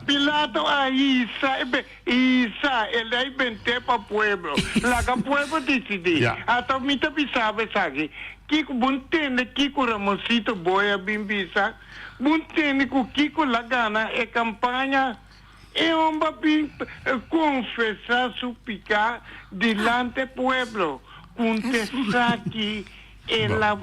Pilato Isa, ele aí bente para pueblo. Lá que pueblo decide. Até me tá pensava sabe. Kiko buntene Kiko Ramosito boia bimbisa. Buntene com Kiko Lagana é campanha. Eu vou confessar su picar delante pueblo. Contestar que ela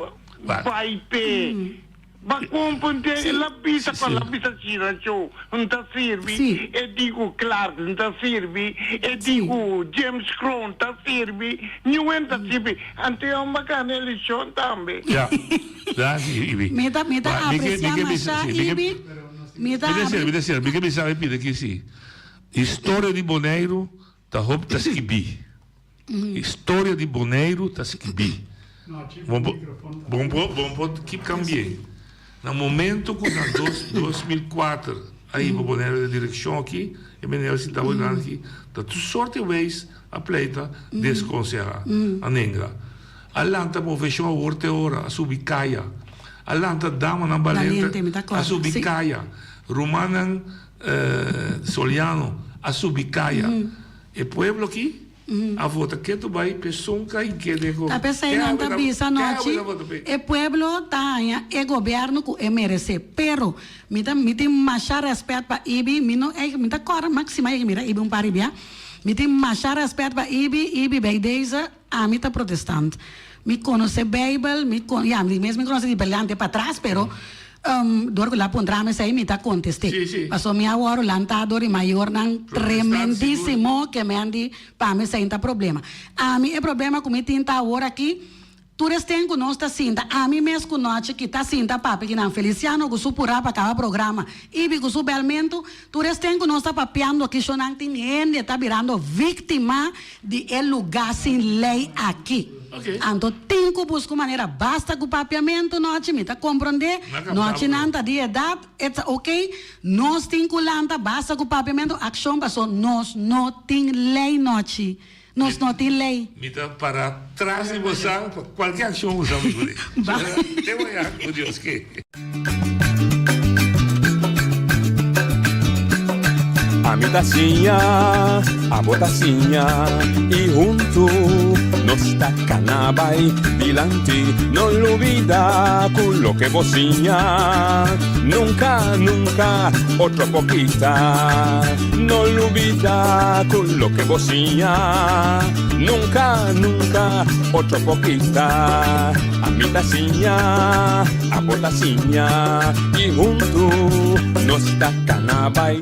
vai ter. Vai compreender la pista com la pista gira show. Não tá serve. Eu digo Clark, não tá serve. Eu digo James Crown, tá serve. Não tá serve. Ante uma bacana eleição também. Me dá apreciar mais Ibi. Me dá porque me sabe pedir que sim. História de Bonaire tá roupa tá esquibi. História de Bonaire tá esquibi. Bom que cambiei. No momento que na 2004 aí o Bonaire de direção aqui, e menino se tava olhando aqui, tá tudo sorte vez a pleita desconcertar a negra. Alanta moveu a horte ora a subicaia. Alanta dama na balenta a subicaia. Romanan Soliano a subicaia. E pueblo aqui a volta que tu vai pessoa cai que de a pessoa não tá bisa noite e pueblo tá e governo que é merece pero me tem mais respeito para Ibi me não é me tá cora máxima é mira Ibi paribia me tem mais respeito para Ibi bem desde a me tá protestante me conhece Bible me mesmo me conhece de brilhante para trás pero dorgo lá pontrame sei me tá conteste passou minha hora lantador e maior não tremendíssimo que me andi para me sem tá problema a mim é problema com me tinta hora aqui Tu restem com nós, tá cinta. A mim mesmo com nós, que tá cinta, papi, que não Feliciano, que su pura para cada programa. E que su belmento, tu restem com nós, tá papiando, que eu não tenho, tá virando vítima de el lugar sem lei aqui. Okay. Então, tem que buscar maneira, basta com o papiamento, nós, me tá compreender? Nós não tá de idade, it's ok? Nós tem que lanta, basta com o papiamento, ação, passou, nós não tem lei, nós. Nós não temos lei. Então, para trás de você, qualquer ação usamos por isso. Tem uma olhada com Deus que. A mi tacinha, a botacinha e junto nos tacanabay dilante, no lo olvida con lo que bocinha, nunca, nunca, otro poquita, no lo olvida con lo que bocinha, nunca, nunca, otro poquita, a mi tacinha, a botacinha y junto nos tacanabay